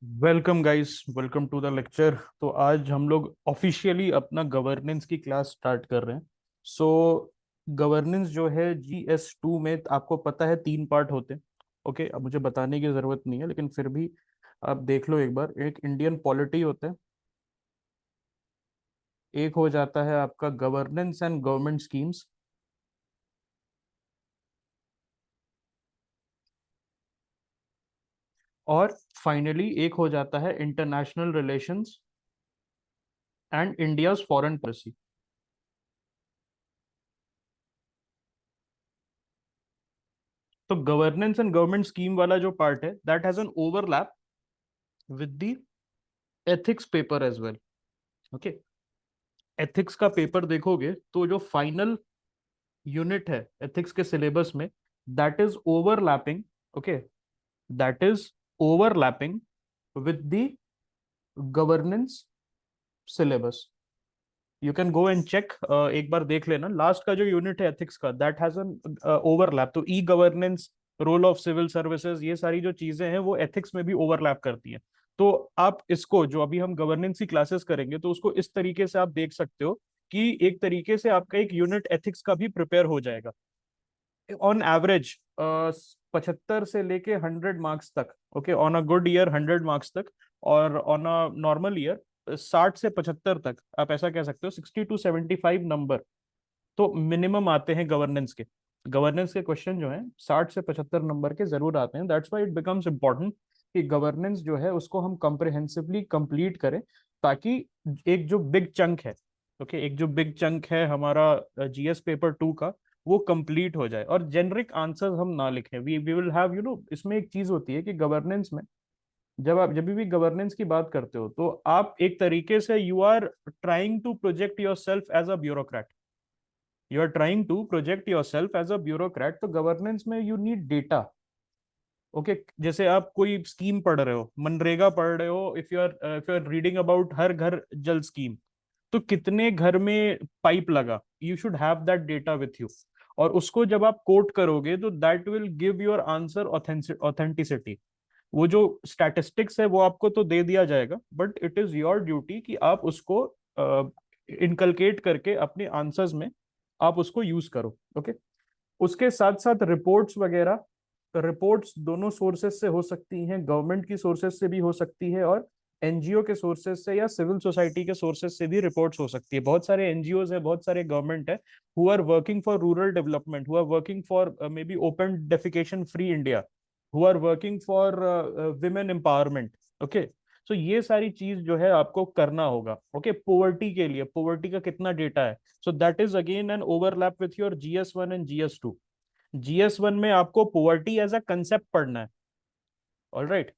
Welcome guys, welcome to the lecture. तो आज हम लोग ऑफिशियली अपना गवर्नेंस की क्लास स्टार्ट कर रहे हैं। सो गवर्नेंस जो है GS2 में आपको पता है 3 पार्ट होते हैं। ओके, अब मुझे बताने की जरूरत नहीं है, लेकिन फिर भी आप देख लो एक बार। एक इंडियन पॉलिटी होता है, एक हो जाता है आपका गवर्नेंस एंड गवर्नमेंट स्कीम्स, और फाइनली एक हो जाता है international relations and India's foreign policy. तो गवर्नेंस एंड गवर्नमेंट स्कीम वाला जो पार्ट है, that has an overlap with the ethics paper as well. Okay, ethics का पेपर देखोगे तो जो फाइनल यूनिट है एथिक्स के सिलेबस में, that is overlapping. Okay, that is overlapping with the governance syllabus. You can go and check, एक बार देख लेना लास्ट का जो यूनिट है एथिक्स का, दैट हैज एन ओवरलैप। तो e governance, role of civil services, ये सारी जो चीजें हैं वो एथिक्स में भी ओवरलैप करती हैं। तो आप इसको, जो अभी हम गवर्नेंस की क्लासेस करेंगे, तो उसको इस तरीके से आप देख सकते हो कि एक तरीके से आपका एक यूनिट एथिक्स का भी प्रिपेयर हो जाएगा। ऑन एवरेज 75 से लेके 100 मार्क्स तक। Okay, on a good year 100 marks तक, और ऑन अ नॉर्मल ईयर 60 से 75 तक, आप ऐसा कह सकते हो, 60 to 75 नंबर तो मिनिमम आते हैं गवर्नेंस के। गवर्नेंस के क्वेश्चन जो है 60 से 75 नंबर के जरूर आते हैं। That's why it becomes important कि गवर्नेंस जो है उसको हम कंप्रिहेंसिवली कंप्लीट करें, ताकि एक जो बिग चंक है, ओके, एक जो बिग चंक है हमारा GS पेपर 2 का, वो कंप्लीट हो जाए और जेनरिक आंसर्स हम ना लिखें। वी विल हैव, इसमें एक चीज होती है कि गवर्नेंस में, जब भी गवर्नेंस की बात करते हो, तो आप एक तरीके से you are trying to project yourself as a bureaucrat. You are trying to project yourself as a bureaucrat. तो गवर्नेंस में यू नीड डेटा। ओके, जैसे आप कोई स्कीम पढ़ रहे हो, मनरेगा पढ़ रहे हो, if you are reading about Har Ghar Jal scheme, तो कितने घर में पाइप लगा, you should have that data with you. और उसको जब आप कोट करोगे तो that will give your answer authenticity. वो जो स्टैटिस्टिक्स है वो आपको तो दे दिया जाएगा, but it is your duty कि आप उसको इनकलकेट करके अपने आंसर्स में आप उसको यूज करो। ओके, उसके साथ साथ रिपोर्ट्स वगैरह, रिपोर्ट्स दोनों सोर्सेस से हो सकती हैं, गवर्नमेंट की सोर्सेस से भी हो सकती है, और एनजीओ के सोर्सेज से या सिविल सोसाइटी के सोर्सेज से भी रिपोर्ट्स हो सकती है। बहुत सारे एनजीओज है, बहुत सारे गवर्नमेंट है who are working for rural development, who are working for maybe open defecation free India, who are working for women empowerment. Okay, so ये सारी चीज जो है आपको करना होगा। ओके, पोवर्टी के लिए, पोवर्टी का कितना डेटा है, so that is again an overlap with your GS1 and GS2। GS1 में आपको पोवर्टी एज अ कंसेप्ट पढ़ना है। ऑल राइट,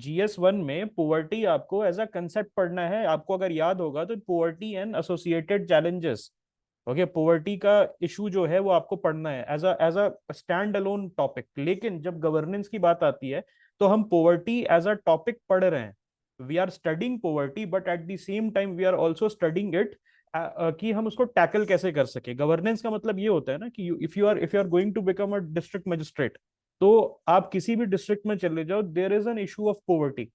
GS1 में पोवर्टी आपको एज अ कंसेप्ट पढ़ना है। आपको अगर याद होगा तो poverty and associated challenges, okay, poverty का इशू जो है वो आपको पढ़ना है as a stand alone topic. लेकिन जब गवर्नेंस की बात आती है, तो हम पोवर्टी एज अ टॉपिक पढ़ रहे हैं। We are studying poverty, but at the same time we are also studying it, कि हम उसको टैकल कैसे कर सके। गवर्नेंस का मतलब ये होता है ना कि if you are going to become a district magistrate, तो आप किसी भी डिस्ट्रिक्ट में चले जाओ, there is an issue of poverty.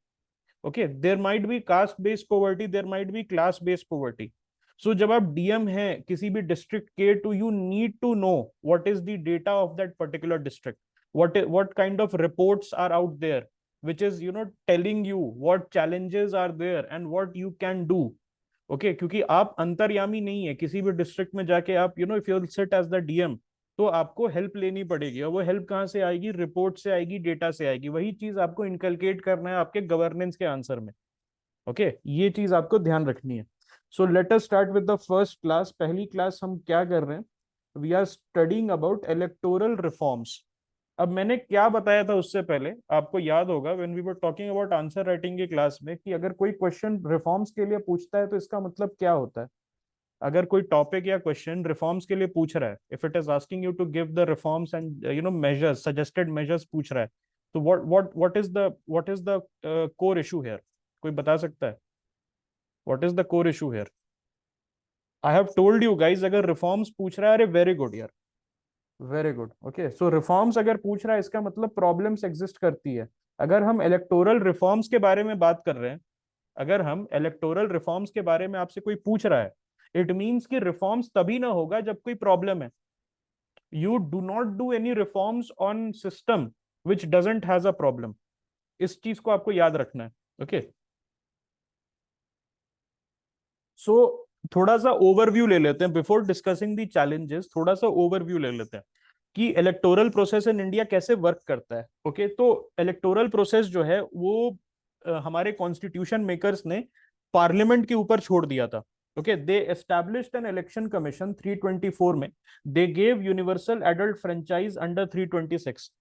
Okay, there might be caste based poverty, there might be class based poverty. So जब आप डीएम हैं किसी भी डिस्ट्रिक्ट के, to you need to know what is the data of that particular district, what kind of reports are out there, which is telling you what challenges are there and what you can do. Okay, क्योंकि आप अंतर्यामी नहीं है किसी भी district में जाके, आप if you sit as the DM, तो आपको हेल्प लेनी पड़ेगी। और वो हेल्प कहाँ से आएगी? रिपोर्ट से आएगी, डेटा से आएगी। वही चीज आपको इनकलकेट करना है आपके गवर्नेंस के आंसर में। ओके, ये चीज आपको ध्यान रखनी है। So let us start with the first class. पहली क्लास हम क्या कर रहे हैं? We are studying about electoral reforms. अब मैंने क्या बताया था उससे पहले, आपको याद होगा, when we were talking about answer writing की क्लास में, कि अगर कोई क्वेश्चन रिफॉर्म्स के लिए पूछता है तो इसका मतलब क्या होता है। अगर कोई टॉपिक या क्वेश्चन रिफॉर्म्स के लिए पूछ रहा है, if it is asking you to give the reforms and measures, suggested measures पूछ रहा है, तो what is the core issue here? कोई बता सकता है what is the core issue here? I have told you guys, अगर रिफॉर्म्स पूछ रहा है, अरे वेरी गुड यार, very good. Okay, so reforms अगर पूछ रहा है, इसका मतलब प्रॉब्लम्स एग्जिस्ट करती है। अगर हम इलेक्टोरल रिफॉर्म्स के बारे में बात कर रहे हैं, अगर हम इलेक्टोरल रिफॉर्म्स के बारे में आपसे कोई पूछ रहा है, इट मीन्स कि रिफॉर्म्स तभी ना होगा जब कोई प्रॉब्लम है. You do not do any reforms on system which doesn't has a problem. इस चीज को आपको याद रखना है. ओके, सो थोड़ा सा ओवरव्यू ले लेते हैं बिफोर डिस्कसिंग दी चैलेंजेस. थोड़ा सा ओवरव्यू ले लेते हैं कि इलेक्टोरल प्रोसेस इन इंडिया कैसे वर्क करता है. ओके, तो इलेक्टोरल प्रोसेस जो है वो हमारे कॉन्स्टिट्यूशन मेकर्स ने पार्लियामेंट के ऊपर छोड़ दिया था. Okay, they established an election commission 324 में. They gave universal adult franchise under 326.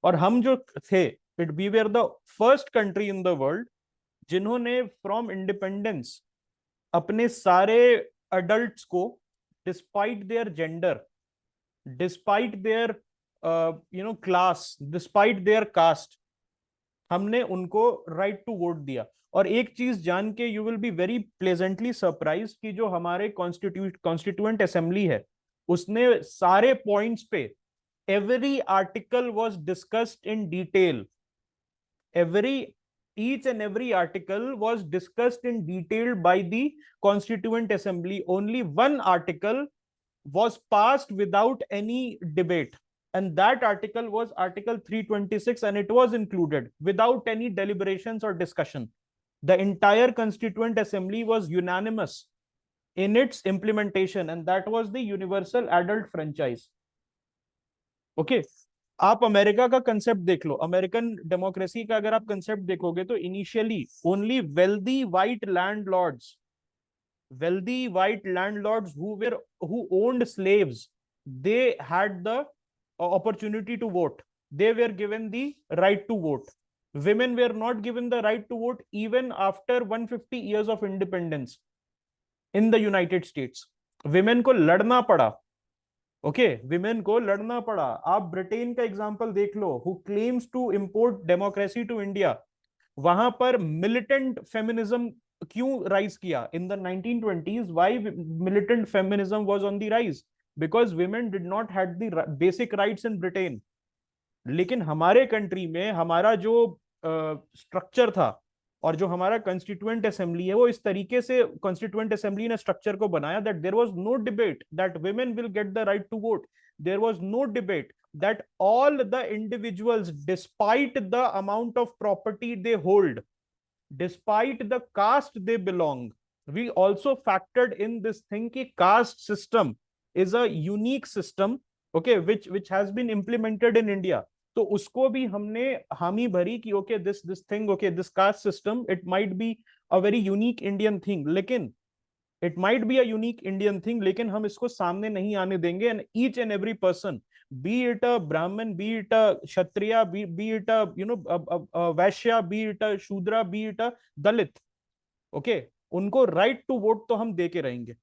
और हम जो थे, it we were the first country in the world जिन्होंने फ्रॉम इंडिपेंडेंस अपने सारे अडल्ट्स को, despite their gender, despite their class, despite their caste, हमने उनको राइट टू वोट दिया. और एक चीज जान के you will be very pleasantly surprise कि जो हमारे कॉन्स्टिट्यूएंट असेंबली है, उसने सारे पॉइंट्स पे, every article was discussed in detail. every each and every article was discussed in detail by the constituent assembly. Only one article was passed without any debate, and that article was article 326, and it was included without any deliberations or discussion. The entire constituent assembly was unanimous in its implementation, and that was the universal adult franchise. Okay, आप America का concept देख लो, American democracy का अगर आप concept देखोगे तो initially only wealthy white landlords who owned slaves, they had the opportunity to vote. They were given the right to vote. Women were not given the right to vote even after 150 years of independence in the United States. Women को लड़ना पड़ा. Okay, women को लड़ना पड़ा. आप Britain का example देख लो, who claims to import democracy to India. वहां पर मिलिटेंट फेमिनिज्म क्यों राइज किया in the 1920s? Why militant feminism was on the rise? Because women did not had the basic rights in Britain. लेकिन हमारे country में हमारा जो structure था और जो हमारा कॉन्स्टिट्यूएंट असेंबली है, वो इस तरीके से कॉन्स्टिट्यूएंट असेंबली ने स्ट्रक्चर को बनाया that there was no debate that women will get the right to vote. There was no debate that all the individuals, despite the amount of property they hold, despite the caste they belong, we also factored in this thing कि caste system is a unique system, okay, which has been implemented in India. तो उसको भी हमने हामी भरी कि okay this thing, okay this caste system, it might be a very unique Indian thing, लेकिन it might be a unique Indian thing, लेकिन हम इसको सामने नहीं आने देंगे. And each and every person, be it a Brahmin, be it a Kshatriya, be it a Vaishya, be it a Shudra, be it a Dalit, okay, उनको right to vote तो हम दे के रहेंगे.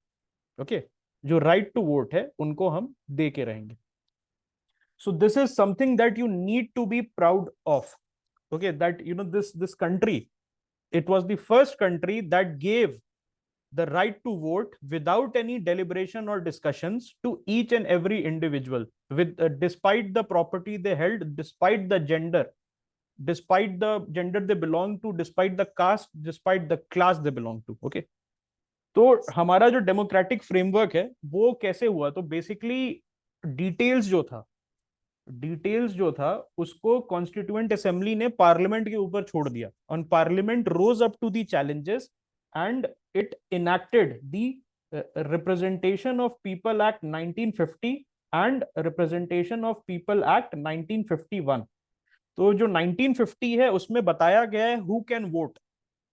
ओके, जो राइट टू वोट है उनको हम दे के रहेंगे. So this is something that you need to be proud of. Okay, that this country, it was the first country that gave the right to vote without any deliberation or discussions to each and every individual, with despite the property they held, despite the gender they belong to, despite the caste, despite the class they belong to. Okay, तो हमारा जो democratic framework है वो कैसे हुआ? तो basically details जो था डिटेल्स जो था उसको कॉन्स्टिट्यूएंट असेंबली ने पार्लियामेंट के ऊपर छोड़ दिया. On parliament rose up to the challenges and it enacted the representation of people act 1950 and representation of people act 1951. तो जो 1950 है उसमें बताया गया है who can vote,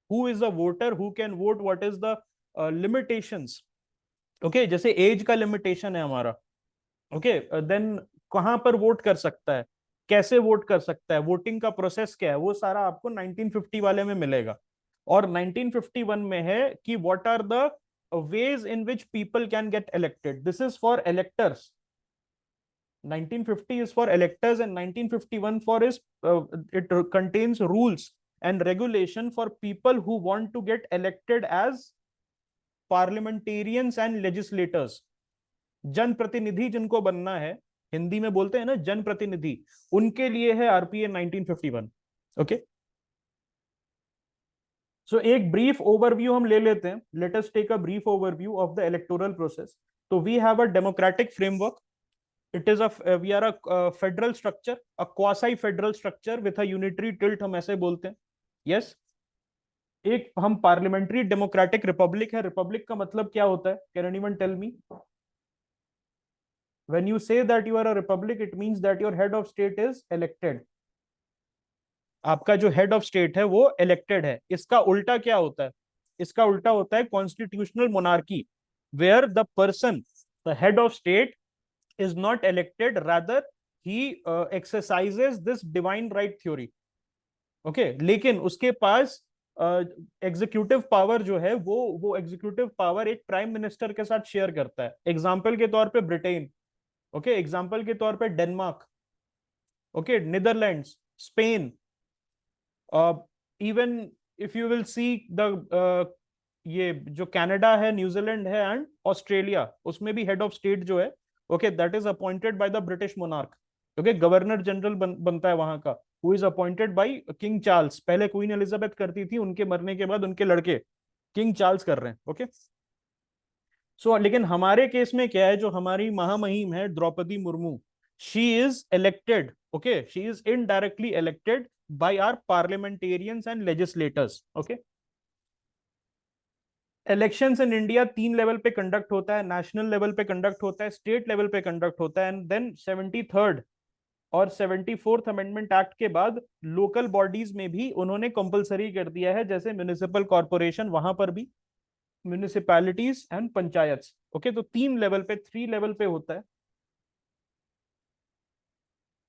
who is a voter, who can vote, what is the limitations. Okay, जैसे age का limitation है हमारा. ओके, देन कहां पर वोट कर सकता है, कैसे वोट कर सकता है, वोटिंग का प्रोसेस क्या है, वो सारा आपको 1950 वाले में मिलेगा. और 1951 में है कि what are the ways in which people can get elected. This is for electors. 1950 is for electors and 1951 for is it contains rules and regulation for people who want to get elected as parliamentarians and legislators. जनप्रतिनिधि जिनको बनना है, हिंदी में बोलते हैं ना जनप्रतिनिधि, उनके लिए है आरपीए 1951. ओके, सो एक ब्रीफ ओवरव्यू हम ले लेते हैं. Let us take a brief overview of the electoral process. तो we have a democratic framework. It is we are a federal structure, a quasi federal structure with a unitary tilt, हम ऐसे बोलते हैं. Yes. एक हम parliamentary democratic republic है. Republic का मतलब क्या होता है? Can anyone tell me? When you say that you are a republic, it means that your head of state is elected. आपका जो हेड ऑफ स्टेट है वो इलेक्टेड है. इसका उल्टा क्या होता है? इसका उल्टा होता है constitutional monarchy, where the person, the head of state is not elected, rather he exercises this divine right theory. Okay लेकिन उसके पास एग्जीक्यूटिव पावर जो है वो एग्जीक्यूटिव पावर एक प्राइम मिनिस्टर के साथ शेयर करता है. एग्जाम्पल के तौर पे ब्रिटेन. ओके एग्जाम्पल के तौर पे Denmark. Okay Netherlands, Spain. Even if you will see the ये जो कनाडा है, न्यूजीलैंड है एंड ऑस्ट्रेलिया, उसमें भी हेड ऑफ स्टेट जो है, okay that is appointed by the British monarch. Okay governor general बनता है वहां का, who is appointed by king Charles. पहले क्वीन एलिजाबेथ करती थी, उनके मरने के बाद उनके लड़के किंग चार्ल्स कर रहे हैं. ओके सो लेकिन हमारे केस में क्या है, जो हमारी महामहिम है Droupadi Murmu, she is elected. Okay she is indirectly elected by our parliamentarians and legislators. Okay elections in India 3 level पे कंडक्ट होता है. नेशनल लेवल पे कंडक्ट होता है, स्टेट लेवल पे कंडक्ट होता है, एंड देन 73rd और 74th अमेंडमेंट एक्ट के बाद लोकल बॉडीज में भी उन्होंने कंपलसरी कर दिया है, जैसे म्युनिसिपल कॉर्पोरेशन, वहां पर भी म्युनिसिपैलिटीज एंड पंचायत. ओके तो 3 लेवल पे, 3 लेवल पे होता है.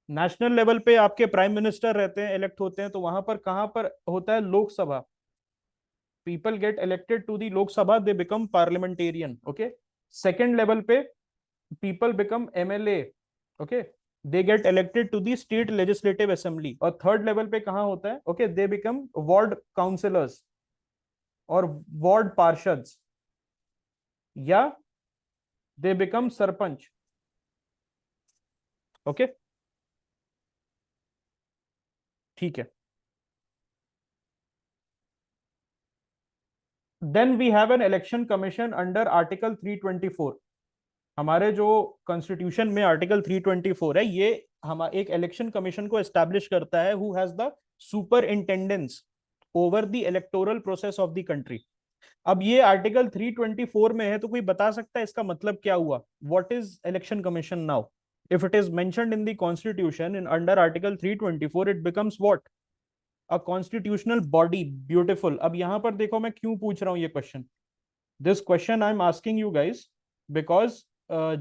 नेशनल लेवल पे आपके प्राइम मिनिस्टर रहते हैं, इलेक्ट होते हैं, तो वहां पर कहां पर होता है? Lok Sabha. people get elected to the Lok Sabha, they become parliamentarian. Okay. Second level पे people become MLA. Okay. They get elected to the state legislative assembly. और third level पे कहाँ होता है? Okay. They become ward councillors और ward parsheds, या they become sarpanch. Okay. ठीक है. Then we have an election commission under Article 324. हमारे जो कॉन्स्टिट्यूशन में आर्टिकल 324 है, ये हम एक इलेक्शन कमीशन को एस्टैब्लिश करता है, who has the superintendence over the electoral process of the country. अब ये आर्टिकल 324 में है, तो कोई बता सकता है इसका मतलब क्या हुआ? What is election commission now? If it is mentioned in the constitution in under article 324, it becomes what? A constitutional body. Beautiful. अब यहां पर देखो मैं क्यों पूछ रहा हूं ये question. This question I am asking you guys because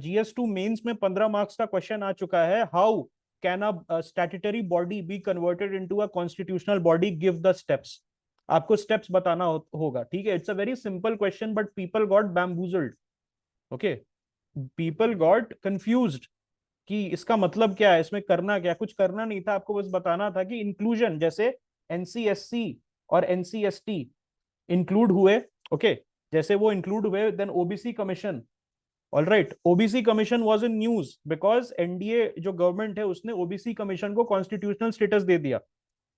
GS2 mains में 15 मार्क्स का क्वेश्चन आ चुका है. How can a statutory body be converted into a constitutional body? Give the steps. आपको स्टेप्स बताना होगा. ठीक है. It's a very simple question but people got bamboozled. Okay people got confused कि इसका मतलब क्या है, इसमें करना क्या. कुछ करना नहीं था, आपको बस बताना था कि इंक्लूजन, जैसे NC/SC और NC/ST इंक्लूड हुए. ओके जैसे वो इंक्लूड हुए, then OBC commission. All right. OBC commission was in news because NDA जो गवर्नमेंट है उसने ओबीसी कमीशन को कॉन्स्टिट्यूशनल स्टेटस दे दिया.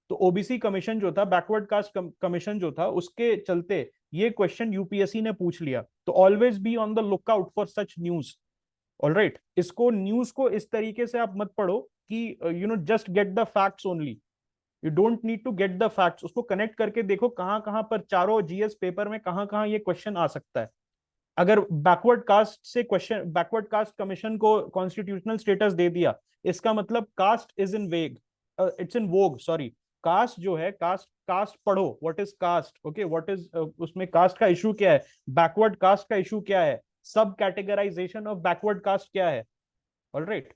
तो ओबीसी कमीशन जो था, बैकवर्ड कास्ट कमीशन जो था, उसके चलते ये क्वेश्चन यूपीएससी ने पूछ लिया. तो always be on the lookout for such news. All right. इसको न्यूज को इस तरीके से आप मत पढ़ो कि just get the facts only. You don't need to get the facts. उसको कनेक्ट करके देखो कहां कहां पर चारों जीएस पेपर में कहां कहां ये क्वेश्चन आ सकता है. अगर बैकवर्ड कास्ट से क्वेश्चन, बैकवर्ड कास्ट कमीशन को कॉन्स्टिट्यूशनल स्टेटस दे दिया, इसका मतलब caste is in vague, it's in vogue. Sorry. Caste जो है, कास्ट, कास्ट पढ़ो. What is caste? Okay what is, उसमें कास्ट का इशू क्या है, बैकवर्ड कास्ट का इशू क्या है, सब कैटेगराइजेशन ऑफ बैकवर्ड कास्ट क्या है. All right.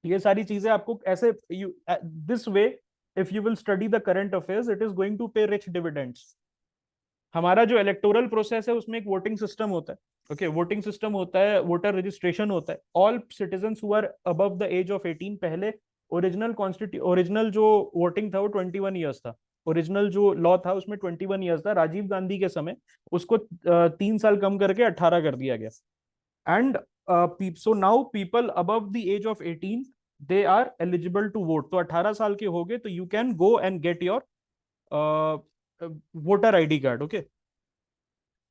ये सारी चीजें आपको ऐसे, this way if you will study the current affairs, it is going to pay rich dividends. हमारा जो इलेक्टोरल प्रोसेस है उसमें एक वोटिंग सिस्टम होता है. ओके वोटिंग सिस्टम होता है, वोटर रजिस्ट्रेशन होता है. All citizens who are above the age of 18, पहले ओरिजिनल जो वोटिंग था वो 21 ईयर्स था. ओरिजिनल जो लॉ था उसमें 21 ईयर्स था. राजीव गांधी के समय उसको 3 साल कम करके 18 कर दिया गया. And so now people above the age of 18 they are eligible to vote. तो 18 साल के हो गए तो you can go and get your voter ID card. Okay,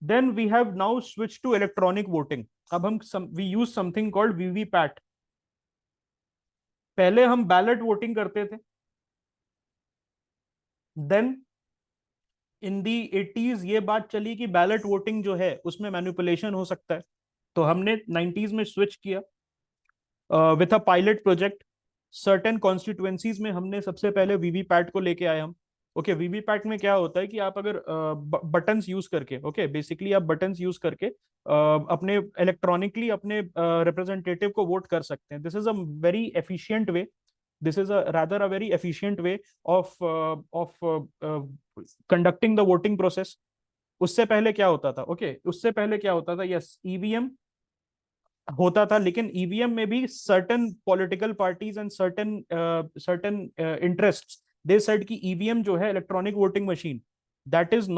then we have now switch to electronic voting. अब हम we use something called VVPAT. पहले हम बैलेट वोटिंग करते थे. देन इन दी 80s ये बात चली कि बैलेट वोटिंग जो है उसमें मैनिपुलेशन हो सकता है, तो हमने 90s में स्विच किया with a pilot project. Certain constituencies में हमने सबसे पहले वीवीपैट को लेके आए हम. ओके, वीवीपैट में क्या होता है कि आप अगर बटन्स यूज करके, ओके, बेसिकली आप बटन्स यूज करके अपने इलेक्ट्रॉनिकली अपने रिप्रेजेंटेटिव को वोट कर सकते हैं. This is a very efficient way. This is a rather a very efficient way of conducting the voting process. उससे पहले क्या होता था? ओके, उससे पहले क्या होता था? यस, ईवीएम होता था, लेकिन ईवीएम में भी certain political parties and certain interests, they said कि ईवीएम जो है, electronic voting machine, that is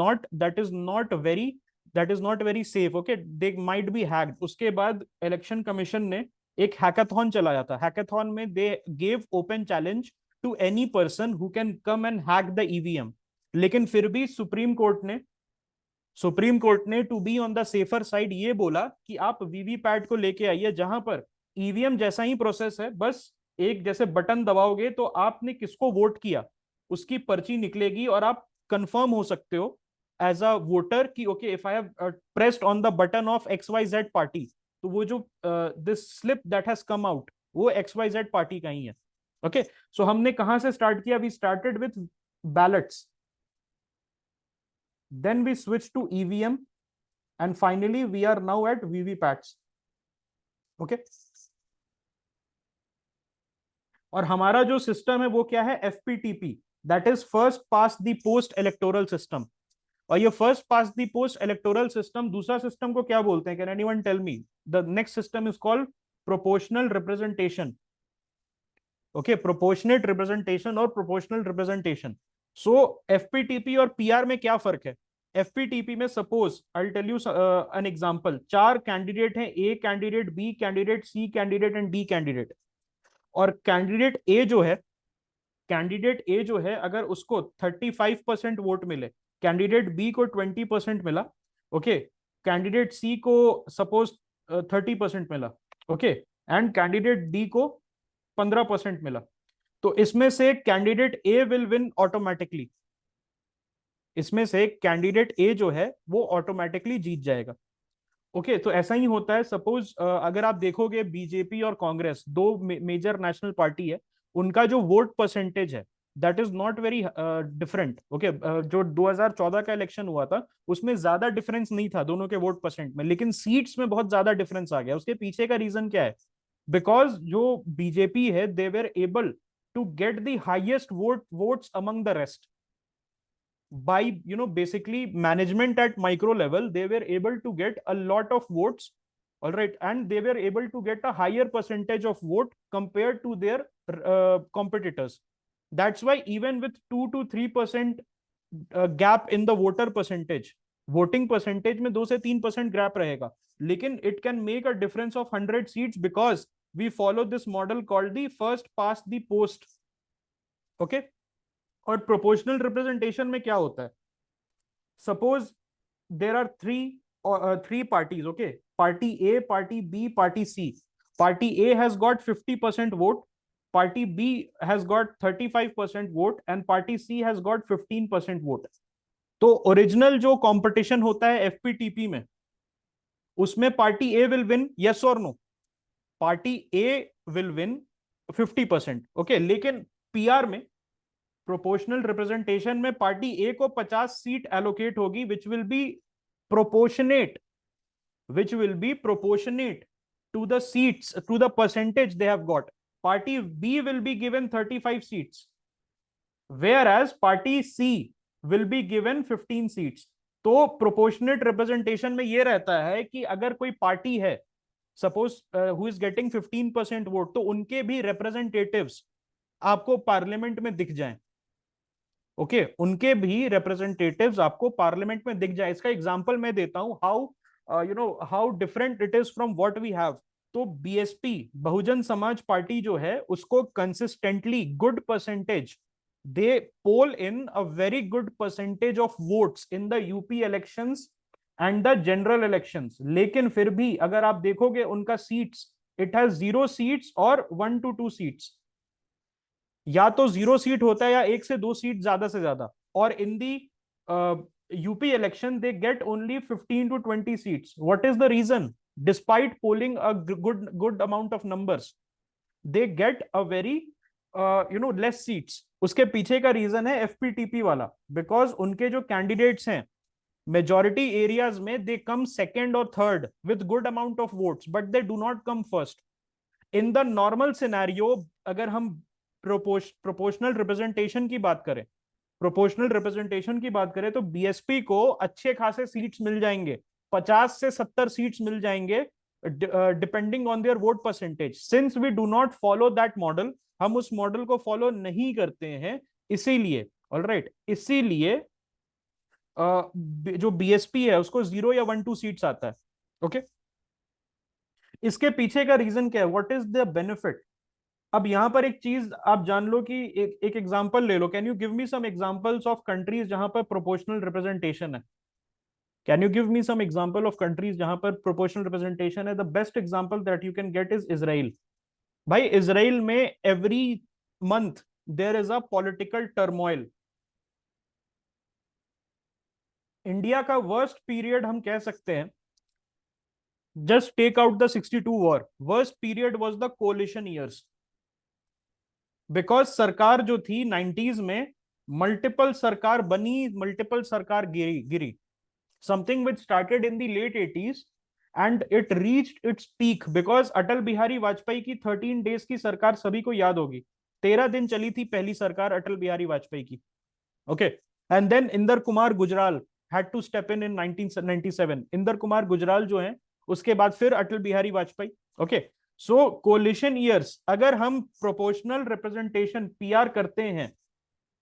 not very safe. Okay, they might be hacked. उसके बाद इलेक्शन कमीशन ने एक हैकाथॉन चलाया था. हैकाथॉन में they gave open challenge to any person who can come and hack the EVM. लेकिन फिर भी सुप्रीम कोर्ट ने to be on the safer side ये बोला कि आप वीवीपैट को लेके आइए, जहां पर ईवीएम जैसा ही प्रोसेस है, बस एक जैसे बटन दबाओगे तो आपने किसको वोट किया उसकी पर्ची निकलेगी और आप कंफर्म हो सकते हो एज अ वोटर कि okay, if I have pressed on the button of XYZ party, तो वो जो this slip that has come out वो XYZ पार्टी का ही है. ओके, सो हमने कहां से स्टार्ट किया? We started with ballots, then we switch to EVM, and finally we are now at VVPATs. Okay, और हमारा जो सिस्टम है वो क्या है? FPTP, that is first past the post electoral system. और ये first past the post electoral system, दूसरा सिस्टम को क्या बोलते हैं? Can anyone tell me? The next system is called proportional representation. Okay, proportionate representation और प्रोपोर्शनल रिप्रेजेंटेशन. सो एफपीटीपी और PR में क्या फर्क है? एफपीटीपी में suppose I tell you an example, 4 candidate हैं, A candidate, B candidate, C candidate and D candidate. और candidate ए जो है अगर उसको 35% वोट मिले, कैंडिडेट बी को 20% मिला, ओके, कैंडिडेट सी को सपोज 30% मिला, ओके, एंड कैंडिडेट डी को 15% मिला, तो इसमें से candidate A will win automatically. इसमें से कैंडिडेट ए जो है वो ऑटोमेटिकली जीत जाएगा. ओके, तो ऐसा ही होता है. सपोज अगर आप देखोगे बीजेपी और कांग्रेस, दो मेजर नेशनल पार्टी है, उनका जो वोट परसेंटेज है that is not very different. Okay, जो 2014 का इलेक्शन हुआ था उसमें ज्यादा डिफरेंस नहीं था दोनों के वोट परसेंट में, लेकिन सीट्स में बहुत ज्यादा डिफरेंस आ गया. उसके पीछे का रीजन क्या है? बिकॉज जो बीजेपी है, they were able to get the highest votes among the rest by basically management at micro level. They were able to get a lot of votes, all right, and they were able to get a higher percentage of vote compared to their competitors. That's why even with 2 to 3% gap in the voter percentage, voting percentage में 2 से 3% gap रहेगा, लेकिन it can make a difference of 100 seats because we follow this model called the first past the post. okay, और proportional representation में क्या होता है? Suppose there are three parties. Okay, party A, party B, party C. Party A has got 50% vote, party B has got 35% vote and party C has got 15% vote. तो original जो competition होता है FPTP में, उसमें party A will win, yes और no? Party A will win 50%. Okay, लेकिन PR में, proportional representation में, पार्टी ए को 50 सीट एलोकेट होगी which will be proportionate to the seats, to the percentage they have got. Party B will be given 35 seats, whereas party C will be given 15 seats. तो proportionate representation में यह रहता है कि अगर कोई party है suppose who is getting 15% vote, तो उनके भी रिप्रेजेंटेटिव्स आपको पार्लियामेंट में दिख जाएं. ओके, उनके भी रिप्रेजेंटेटिव्स आपको पार्लियामेंट में दिख जाए. इसका एग्जांपल मैं देता हूं, how different it is from what we have. तो बीएसपी, बहुजन समाज पार्टी जो है, उसको consistently good percentage they poll in a very good percentage of votes in the UP elections and the general elections. लेकिन फिर भी अगर आप देखोगे उनका सीट्स, इट हैज 0 सीट्स और 1 to 2 सीट्स, या तो 0 सीट होता है या 1 से 2 सीट ज्यादा से ज्यादा। और in the UP election they get only 15 to 20 seats. What is the reason? Despite polling a good amount of numbers, they get a very less seats. उसके पीछे का रीजन है एफपीटीपी वाला, बिकॉज उनके जो कैंडिडेट्स हैं मेजोरिटी एरियाज में दे कम second और third with good amount of votes, but they do not come first. In the normal scenario, अगर हम प्रोपोर्शनल रिप्रेजेंटेशन की बात करें, प्रोपोर्शनल रिप्रेजेंटेशन की बात करें तो बीएसपी को अच्छे खासे सीट्स मिल जाएंगे, 50 से 70 सीट्स मिल जाएंगे, depending on their vote percentage. Since we do not follow that model, हम उस मॉडल को फॉलो नहीं करते हैं, इसीलिए ऑलराइट, इसीलिए जो बीएसपी है उसको 0 या 1 2 सीट्स आता है। ओके, इसके पीछे का रीजन क्या है? What is the benefit? अब यहां पर एक चीज आप जान लो कि एक एग्जांपल ले लो। Can you give me some examples of countries जहां पर प्रोपोर्शनल रिप्रेजेंटेशन है? Can you give me some example of countries जहां पर प्रोपोर्शनल रिप्रेजेंटेशन है? The best example that you can get is Israel. भाई इजराइल में every month there is a political turmoil. India का worst period हम कह सकते हैं, just take out the 62 war, worst period was the coalition years. Because सरकार जो थी 90s में, मल्टीपल सरकार बनी, मल्टीपल सरकार गिरी, something which started in the late 80s and it reached its peak because Atal Bihari Vajpayee की 13 डेज की सरकार सभी को याद होगी। 13 दिन चली थी पहली सरकार अटल बिहारी वाजपेयी की। Okay, and then Inder Kumar Gujral had to step in 1997। Inder Kumar Gujral जो है, उसके बाद फिर Atal Bihari Vajpayee. Okay, so coalition years, अगर हम प्रोपोर्शनल रिप्रेजेंटेशन पीआर करते हैं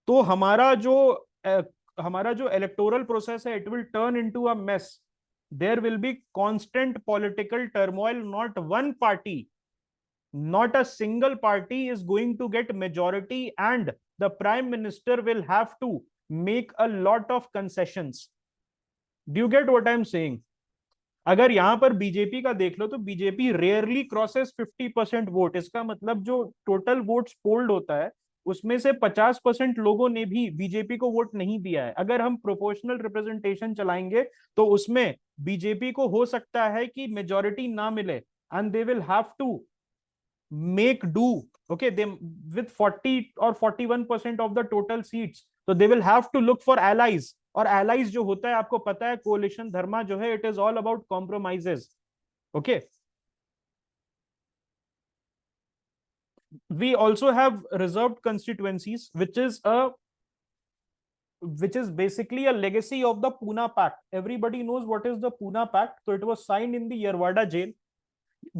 तो हमारा जो इलेक्टोरल प्रोसेस है, it will turn into a mess. There will be constant political turmoil, not one party, not a single party is going to get majority, and the prime minister will have to make a lot of concessions. Do you get what I'm saying? अगर यहां पर BJP का देख लो तो BJP rarely crosses 50% vote. इसका मतलब जो टोटल वोट्स पोल्ड होता है उसमें से 50% लोगों ने भी बीजेपी को वोट नहीं दिया है। अगर हम प्रोपोर्शनल रिप्रेजेंटेशन चलाएंगे तो उसमें बीजेपी को हो सकता है कि मेजोरिटी ना मिले, and they will have to make do, okay, they with 40 or 41% of the total seats, so they will have to look for allies। और allies जो होता है आपको पता है, coalition धर्मा जो है, it is all about compromises। okay, we also have reserved constituencies, which is basically a legacy of the Pune Pact। Everybody knows what is the Pune Pact, so it was signed in the Yerwada jail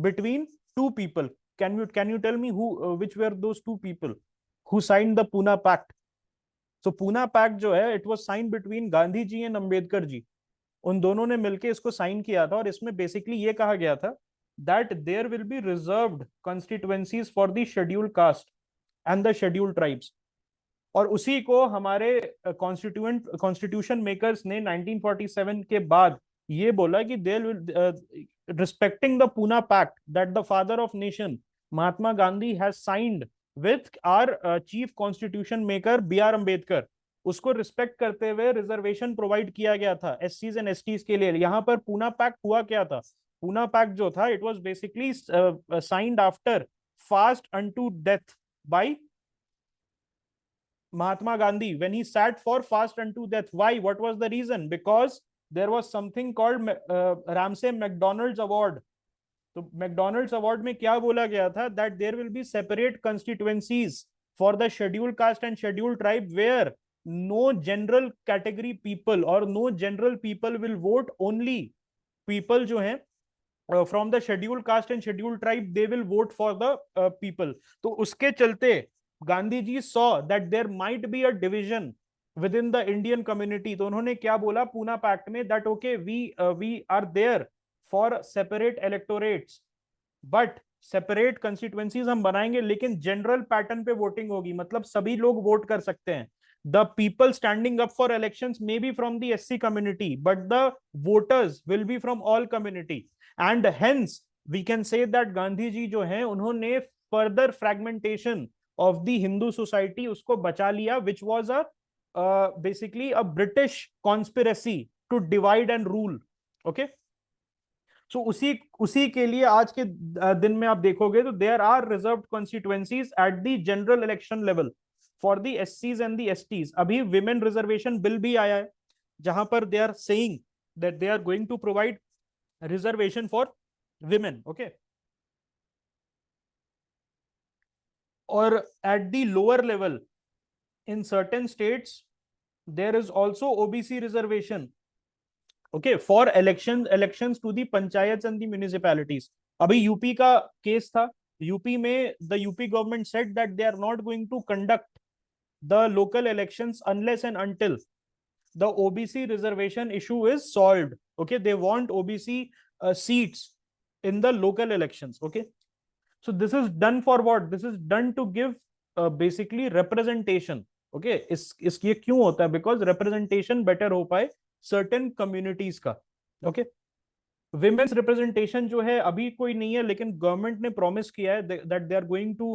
between two people। Can you tell me who which were those two people who signed the Pune Pact? So Pune Pact जो है, it was signed between Gandhi ji and Ambedkar ji. उन दोनों ने मिलकर इसको sign किया था, और इसमें बेसिकली ये कहा गया था that there will be reserved constituencies for the scheduled caste and the scheduled tribes। और उसी को हमारे कॉन्स्टिट्यूशन मेकर्स ने 1947 के बाद ये बोला कि there will, respecting the Poona pact that the father of nation Mahatma Gandhi has signed with our chief constitution maker B R Ambedkar, उसको रिस्पेक्ट करते हुए रिजर्वेशन प्रोवाइड किया गया था एससीज एंड एसटीज के लिए। यहाँ पर पूना पैक्ट हुआ क्या था? पूना पैक्ट जो था, it was basically signed after fast unto death by Mahatma Gandhi when he sat for fast unto death. Why? What was the reason? Because there was something called Ramsay McDonald's Award। तो McDonald's award में क्या बोला गया था? That there will be separate constituencies for the scheduled caste and scheduled tribe where no general category people और no general people will vote, only people जो है from the scheduled caste and scheduled tribe they will vote for the people. तो उसके चलते Gandhi ji saw that there might be a division within the Indian community. तो उन्होंने क्या बोला Poona pact में? That okay, we are there for separate electorates, but separate constituencies हम बनाएंगे, लेकिन जनरल पैटर्न पे वोटिंग होगी, मतलब सभी लोग वोट कर सकते हैं. The people standing up for elections may be from the SC community, but the voters will be from all community. And hence we can say that Gandhi ji जो है उन्होंने further fragmentation of the Hindu society उसको बचा लिया, which was a basically a British conspiracy to divide and rule. Okay, so उसी उसी के लिए आज के दिन में आप देखोगे तो there are reserve constituencies at the general election level for the एससीज एंड द एसटीज. अभी विमेन रिजर्वेशन बिल भी आया है जहां पर they are saying that they are going to provide reservation for women. Okay, और at the lower level in certain states there is also OBC reservation, okay, for elections to the panchayats and the municipalities. अभी UP का case था, UP में the UP government said that they are not going to conduct the local elections unless and until the OBC reservation issue is solved. Okay, they want OBC seats in the local elections. Okay, so this is done for what? This is done to give basically representation. Okay, इस ये क्यों होता है? Because representation better हो पाए certain communities का. Okay, women's representation जो है अभी कोई नहीं है, लेकिन गवर्नमेंट ने प्रॉमिस किया है that they are going to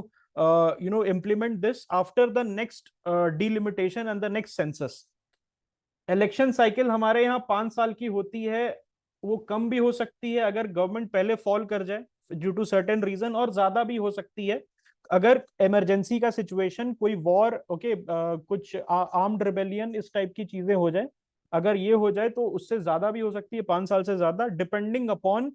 implement this after the next delimitation and the next census. Election cycle हमारे यहाँ 5 साल की होती है, वो कम भी हो सकती है अगर गवर्नमेंट पहले फॉल कर जाए ड्यू टू सर्टेन रीजन, और ज्यादा भी हो सकती है अगर इमरजेंसी का सिचुएशन, कोई वॉर, ओके, कुछ आर्म्ड रिबेलियन इस टाइप की चीजें हो जाए. अगर ये हो जाए तो उससे ज्यादा भी हो सकती है, 5 साल से ज्यादा, depending upon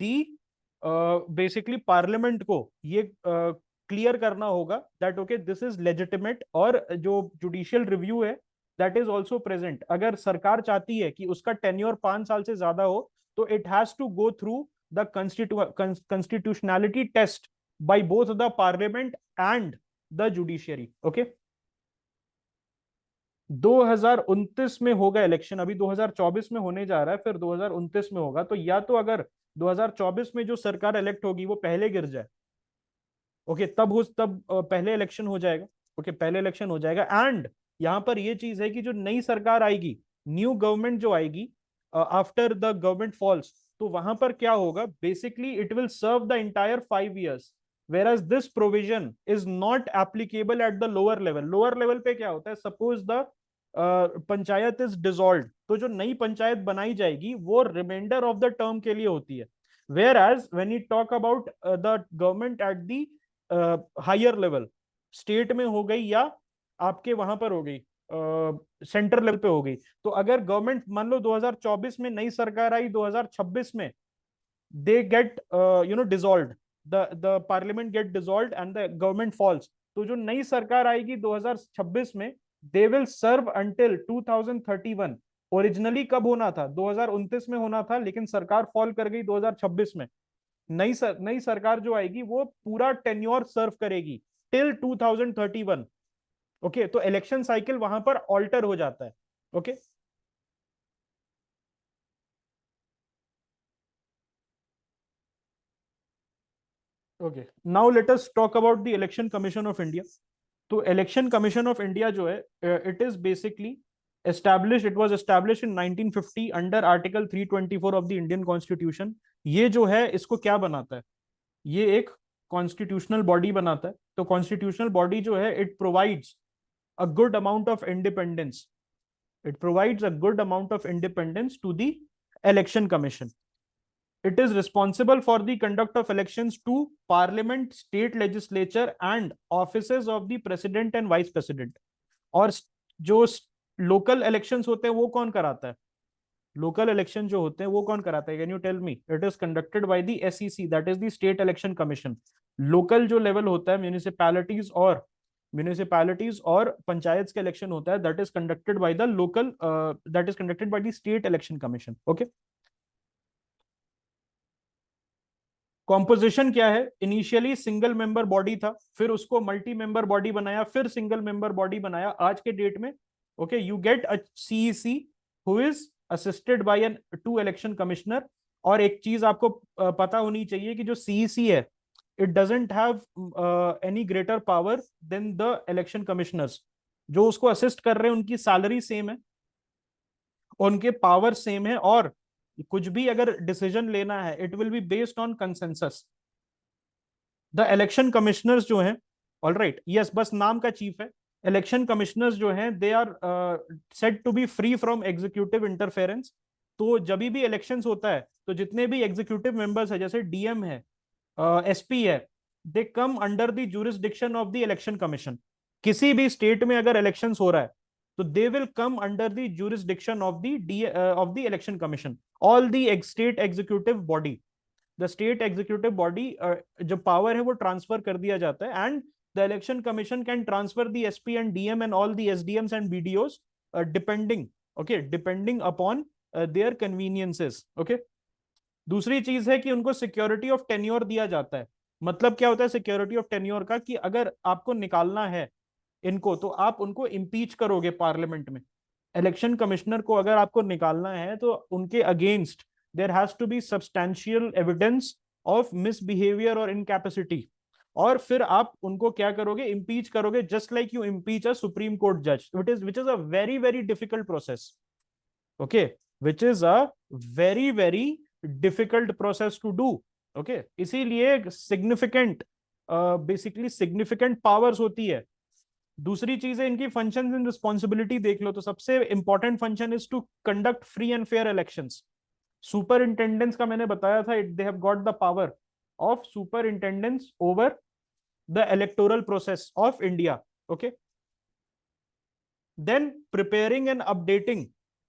the basically parliament को ये क्लियर करना होगा that okay this is legitimate, और जो जुडिशियल रिव्यू है दैट इज ऑल्सो प्रेजेंट. अगर सरकार चाहती है कि उसका टेन्योर 5 साल से ज्यादा हो तो it has to go through the constitutionality test by both the parliament and the judiciary. Okay, 2029 में होगा इलेक्शन, अभी 2024 में होने जा रहा है, फिर 2029 में होगा. तो या तो अगर 2024 में जो सरकार इलेक्ट होगी वो पहले गिर जाए, ओके, तब पहले इलेक्शन हो जाएगा. ओके, पहले इलेक्शन हो जाएगा. एंड यहां पर ये चीज है कि जो नई सरकार आएगी, न्यू गवर्नमेंट जो आएगी आफ्टर द गवर्नमेंट फॉल्स, तो वहां पर क्या होगा? Basically it will serve the entire 5 years, whereas this provision is not applicable at the lower level. Lower level पे क्या होता है? Suppose the panchayat is dissolve, तो जो नई पंचायत बनाई जाएगी वो रिमाइंडर ऑफ द टर्म के लिए होती है. whereas when you talk about the government at the higher level, state में हो गई या आपके वहां पर हो गई सेंटर लेवल पे हो गई, तो अगर गवर्नमेंट मान लो 2024 में नई सरकार आई, 2026 में they get dissolved, the parliament get dissolved and the government falls, तो जो नई सरकार आएगी 2026 में they will serve until 2031. Originally कब होना था? 2029 में होना था, लेकिन सरकार फॉल कर गई 2026 में. नई सरकार जो आएगी वो पूरा टेन्योर सर्व करेगी टिल 2031. ओके, तो इलेक्शन साइकिल वहां पर ऑल्टर हो जाता है. Okay, okay, now let us talk about the election commission of India. तो इलेक्शन कमीशन ऑफ इंडिया जो है, it is basically established, it was established in 1950 under article 324 of the Indian Constitution. ये जो है इसको क्या बनाता है? ये एक कॉन्स्टिट्यूशनल बॉडी बनाता है. तो कॉन्स्टिट्यूशनल बॉडी जो है it provides a good amount of independence. It provides a good amount of independence to the election commission. It is responsible for the conduct of elections to parliament, state legislature and offices of the president and vice president. और जो local elections होते हैं वो कौन कराता है? Local election जो होते हैं वो कौन कराता है? Can you tell me? It is conducted by the SEC, that is the state election commission. Local जो लेवल होता है, म्यूनिसिपैलिटीज और पंचायत का इलेक्शन होता है, that is conducted by the local, that is conducted by the state election commission. Okay, composition क्या है? Initially single member body था, फिर उसको मल्टी मेंबर बॉडी बनाया, फिर सिंगल मेंबर बॉडी बनाया. आज के डेट में okay you get a CEC who is assisted by an 2 election commissioner. और एक चीज आपको पता होनी चाहिए कि जो सीईसी है it doesn't have any greater power than the election commissioners. जो उसको असिस्ट कर रहे हैं उनकी सैलरी सेम है, उनके पावर सेम है, और कुछ भी अगर डिसीजन लेना है it will be based on consensus. The election commissioners जो हैं, ऑल राइट, यस, बस नाम का चीफ है। इलेक्शन कमिश्नर्स जो हैं they are said to be free from executive interference. तो जब भी इलेक्शंस होता है तो जितने भी एग्जीक्यूटिव मेंबर्स है, जैसे डीएम है, एसपी है, they come under the jurisdiction of the election commission. किसी भी स्टेट में अगर इलेक्शंस हो रहा है तो they will come under the jurisdiction of the election commission. All the state executive body, the state executive body, जो पावर है वो ट्रांसफर कर दिया जाता है, and the election commission can transfer the SP and DM and all the SDMs and BDOs depending, okay, depending upon their conveniences. Okay, दूसरी चीज है कि उनको सिक्योरिटी ऑफ टेन्योर दिया जाता है। मतलब क्या होता है सिक्योरिटी ऑफ टेन्योर का, कि अगर आपको निकालना है इनको तो आप उनको इम्पीच करोगे पार्लियामेंट में। इलेक्शन कमिश्नर को अगर आपको निकालना है तो उनके against there has to be substantial evidence of misbehaviour और इनकैपेसिटी, और फिर आप उनको क्या करोगे, इम्पीच करोगे, just like you impeach a supreme court जज, which is a very very difficult process. Okay, which is a very very difficult process to do. Okay, इसीलिए सिग्निफिकेंट, बेसिकली सिग्निफिकेंट पावर्स होती है। दूसरी चीज है इनकी फंक्शंस एंड रिस्पॉन्सिबिलिटी देख लो, तो सबसे important function is to conduct free and fair elections. Superintendence का मैंने बताया था, they have got the power of superintendence over the electoral process of India. Okay, then preparing and updating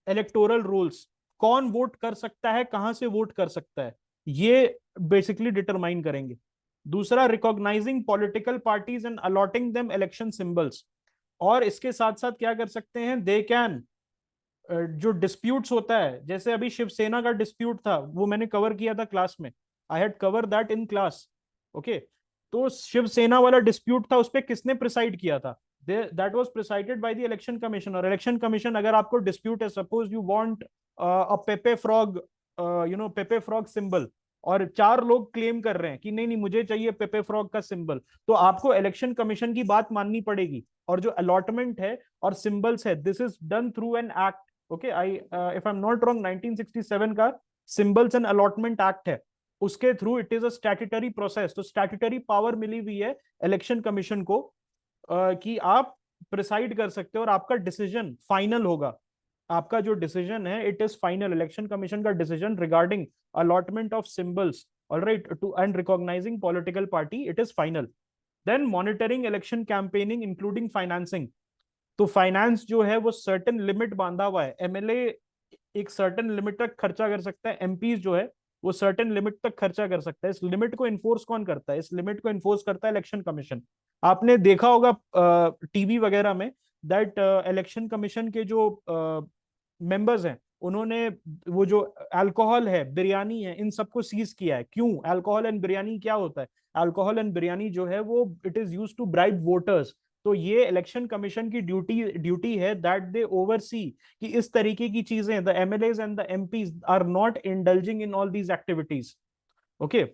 electoral rules. कौन vote कर सकता है, कहां से वोट कर सकता है, ये बेसिकली डिटरमाइन करेंगे। दूसरा, recognising political parties and allotting them election symbols. और इसके साथ साथ क्या कर सकते हैं, दे कैन, जो डिस्प्यूट्स होता है, जैसे अभी शिवसेना का डिस्प्यूट था, वो मैंने कवर किया था क्लास में, I had cover that in class. Okay, तो शिवसेना वाला डिस्प्यूट था, उस पर किसने प्रिसाइड किया था, that was presided bye the election commission. और इलेक्शन कमीशन, अगर आपको डिस्प्यूट है, suppose you want a पेपे frog, पेपे frog symbol, और चार लोग क्लेम कर रहे हैं कि नहीं नहीं मुझे चाहिए पेपे फ्रॉग का सिंबल, तो आपको इलेक्शन कमीशन की बात माननी पड़ेगी। और जो अलॉटमेंट है और सिंबल्स है, this is done through an act. Okay, I if I am not wrong 1967 का सिंबल्स एंड अलॉटमेंट एक्ट है, उसके through it is a statutory process. तो स्टैट्यूटरी पावर मिली हुई है इलेक्शन कमीशन को, कि आप प्रिसाइड कर सकते हो और आपका डिसीजन फाइनल होगा। आपका जो डिसीजन है it is final, election commission का decision regarding allotment of symbols, alright, to and recognising political party, it is final. Then monitoring election campaigning including financing. तो फाइनेंस जो है वो सर्टेन लिमिट बांधा हुआ है, एमएलए एक सर्टेन लिमिट तक खर्चा कर सकता है, एमपीज जो है वो सर्टेन लिमिट तक खर्चा कर सकता है। इस लिमिट को इन्फोर्स कौन करता है, इस लिमिट को इन्फोर्स करता है इलेक्शन कमीशन। आपने देखा होगा टीवी वगैरह में दैट इलेक्शन कमीशन के जो मेंबर्स हैं, उन्होंने वो जो अल्कोहल है, बिरयानी है, इन सबको सीज किया है। क्यों? अल्कोहल एंड बिरयानी क्या होता है, अल्कोहल एंड बिरयानी जो है वो it is used to bribe voters. तो ये इलेक्शन कमीशन की ड्यूटी है दैट दे ओवरसी कि इस तरीके की चीजें, the MLAs and the MPs are not indulging in all these activities. Okay,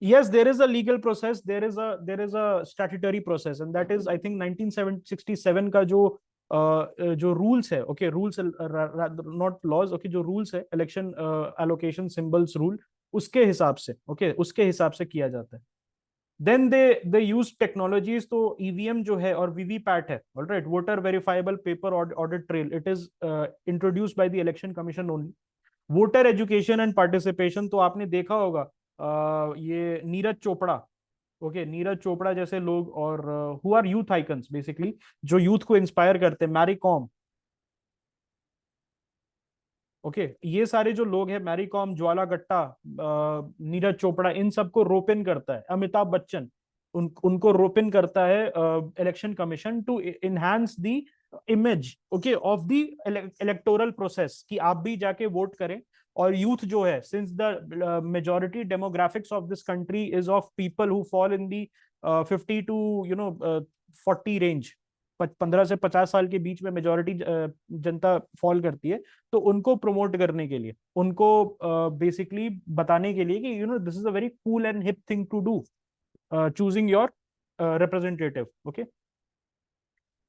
yes, there is a legal process, there is a statutory process, and that is I think 1967 का जो rules है, okay, rules not laws, okay, जो rules है election allocation symbols rule, उसके हिसाब से, okay, उसके हिसाब से किया जाता है। देन दे यूज टेक्नोलॉजीज, तो ईवीएम जो है और वीवीपैट है, all right, voter verifiable paper audit trail, it is introduced by the election commission only. Voter education and participation, तो आपने देखा होगा ये नीरज चोपड़ा, ओके, नीरज चोपड़ा जैसे लोग, और who are youth icons basically, जो यूथ को इंस्पायर करते हैं, मैरी कॉम, ओके, ये सारे जो लोग हैं, मैरी कॉम, ज्वाला गट्टा, नीरज चोपड़ा, इन सबको रोपिन करता है अमिताभ बच्चन, उनको रोपिन करता है election commission to enhance the image, okay, of the electoral process, कि आप भी जाके वोट करें। और यूथ जो है, since the majority demographics of this country is of people who fall in the 50 to 40 range, 15 से 50 साल के बीच में मेजोरिटी जनता फॉल करती है, तो उनको प्रमोट करने के लिए, उनको बेसिकली बताने के लिए कि this is a very cool and hip thing to do, choosing your representative. Okay,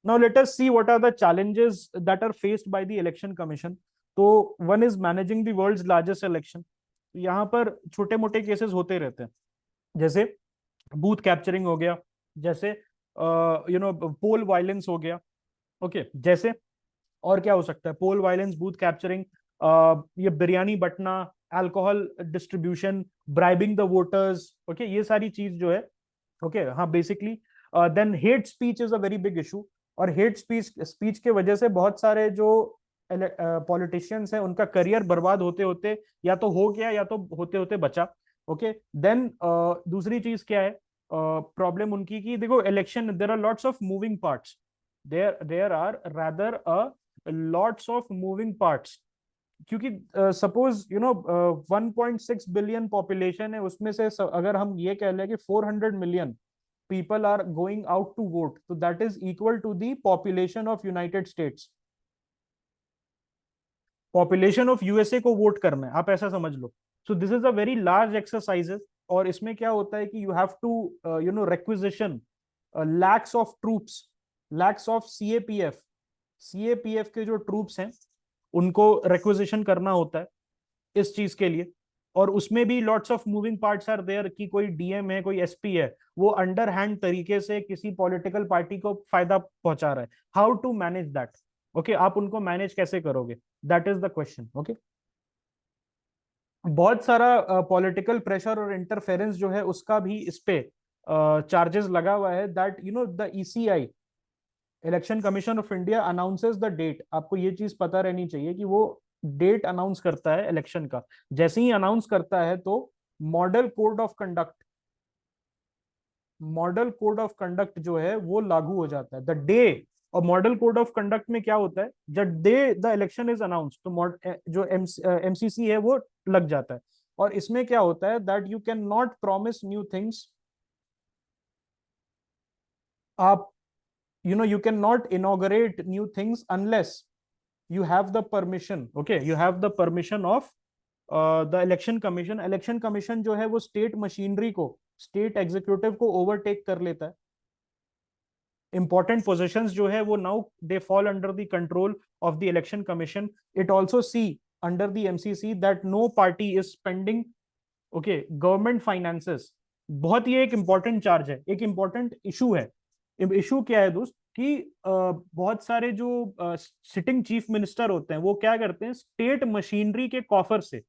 now let us see what are the challenges that are faced by the election commission. तो one is managing the world's largest election. यहाँ पर छोटे मोटे cases होते रहते हैं, जैसे booth capturing हो गया, जैसे पोल वायलेंस हो गया। ओके, जैसे और क्या हो सकता है, पोल वायलेंस, बूथ कैप्चरिंग, ये बिरयानी बंटना, alcohol distribution, bribing the voters. Okay, ये सारी चीज जो है, ओके हाँ, basically then hate speech is a very big issue. और हेट स्पीच के वजह से बहुत सारे जो पॉलिटिशियंस हैं उनका करियर बर्बाद होते होते या तो हो गया या तो होते होते बचा। ओके, देन दूसरी चीज क्या है प्रॉब्लम उनकी, की देखो election, there are lots of moving parts, there are rather a lots of moving parts. क्योंकि सपोज 1.6 बिलियन पॉपुलेशन है, उसमें से अगर हम ये कह लें कि 400 million people are going out to vote, so that is equal to the population of United States, population of USA को वोट करना है, आप ऐसा समझ लो। So this is a very large exercises, और इसमें क्या होता है कि you have to requisition lakhs of troops, lakhs of CAPF के जो ट्रूप्स हैं उनको रिक्विजिशन करना होता है इस चीज के लिए। और उसमें भी lots of moving parts are there, कि कोई डीएम है, कोई एसपी है, वो अंडर हैंड तरीके से किसी पॉलिटिकल पार्टी को फायदा पहुंचा रहा है। How to manage that? Okay, आप उनको मैनेज कैसे करोगे, that is the question. Okay, बहुत सारा पॉलिटिकल प्रेशर और इंटरफेरेंस जो है उसका भी इस पे चार्जेस लगा हुआ है। That the ECI, election commission of India, announces the date. आपको ये चीज पता रहनी चाहिए कि वो डेट अनाउंस करता है इलेक्शन का। जैसे ही अनाउंस करता है तो model code of conduct, model code of conduct जो है वो लागू हो जाता है द डे। और मॉडल कोड ऑफ कंडक्ट में क्या होता है, जब day the election is announce, तो जो एमसीसी है वो लग जाता है। और इसमें क्या होता है, that you can not promise new things, आप you cannot inaugurate new things unless you have the permission, okay, you have the permission of the election commission। Election commission जो है वो स्टेट मशीनरी को, स्टेट एग्जीक्यूटिव को overtake कर लेता है। Important positions जो है वो now they fall under the control of the election commission. It also see under the MCC that no party is spending, okay, government finances. बहुत ही एक इंपॉर्टेंट चार्ज है, एक इंपॉर्टेंट इशू है। इशू क्या है दोस्त, कि बहुत सारे जो सिटिंग चीफ मिनिस्टर होते हैं वो क्या करते हैं, स्टेट मशीनरी के कॉफर से,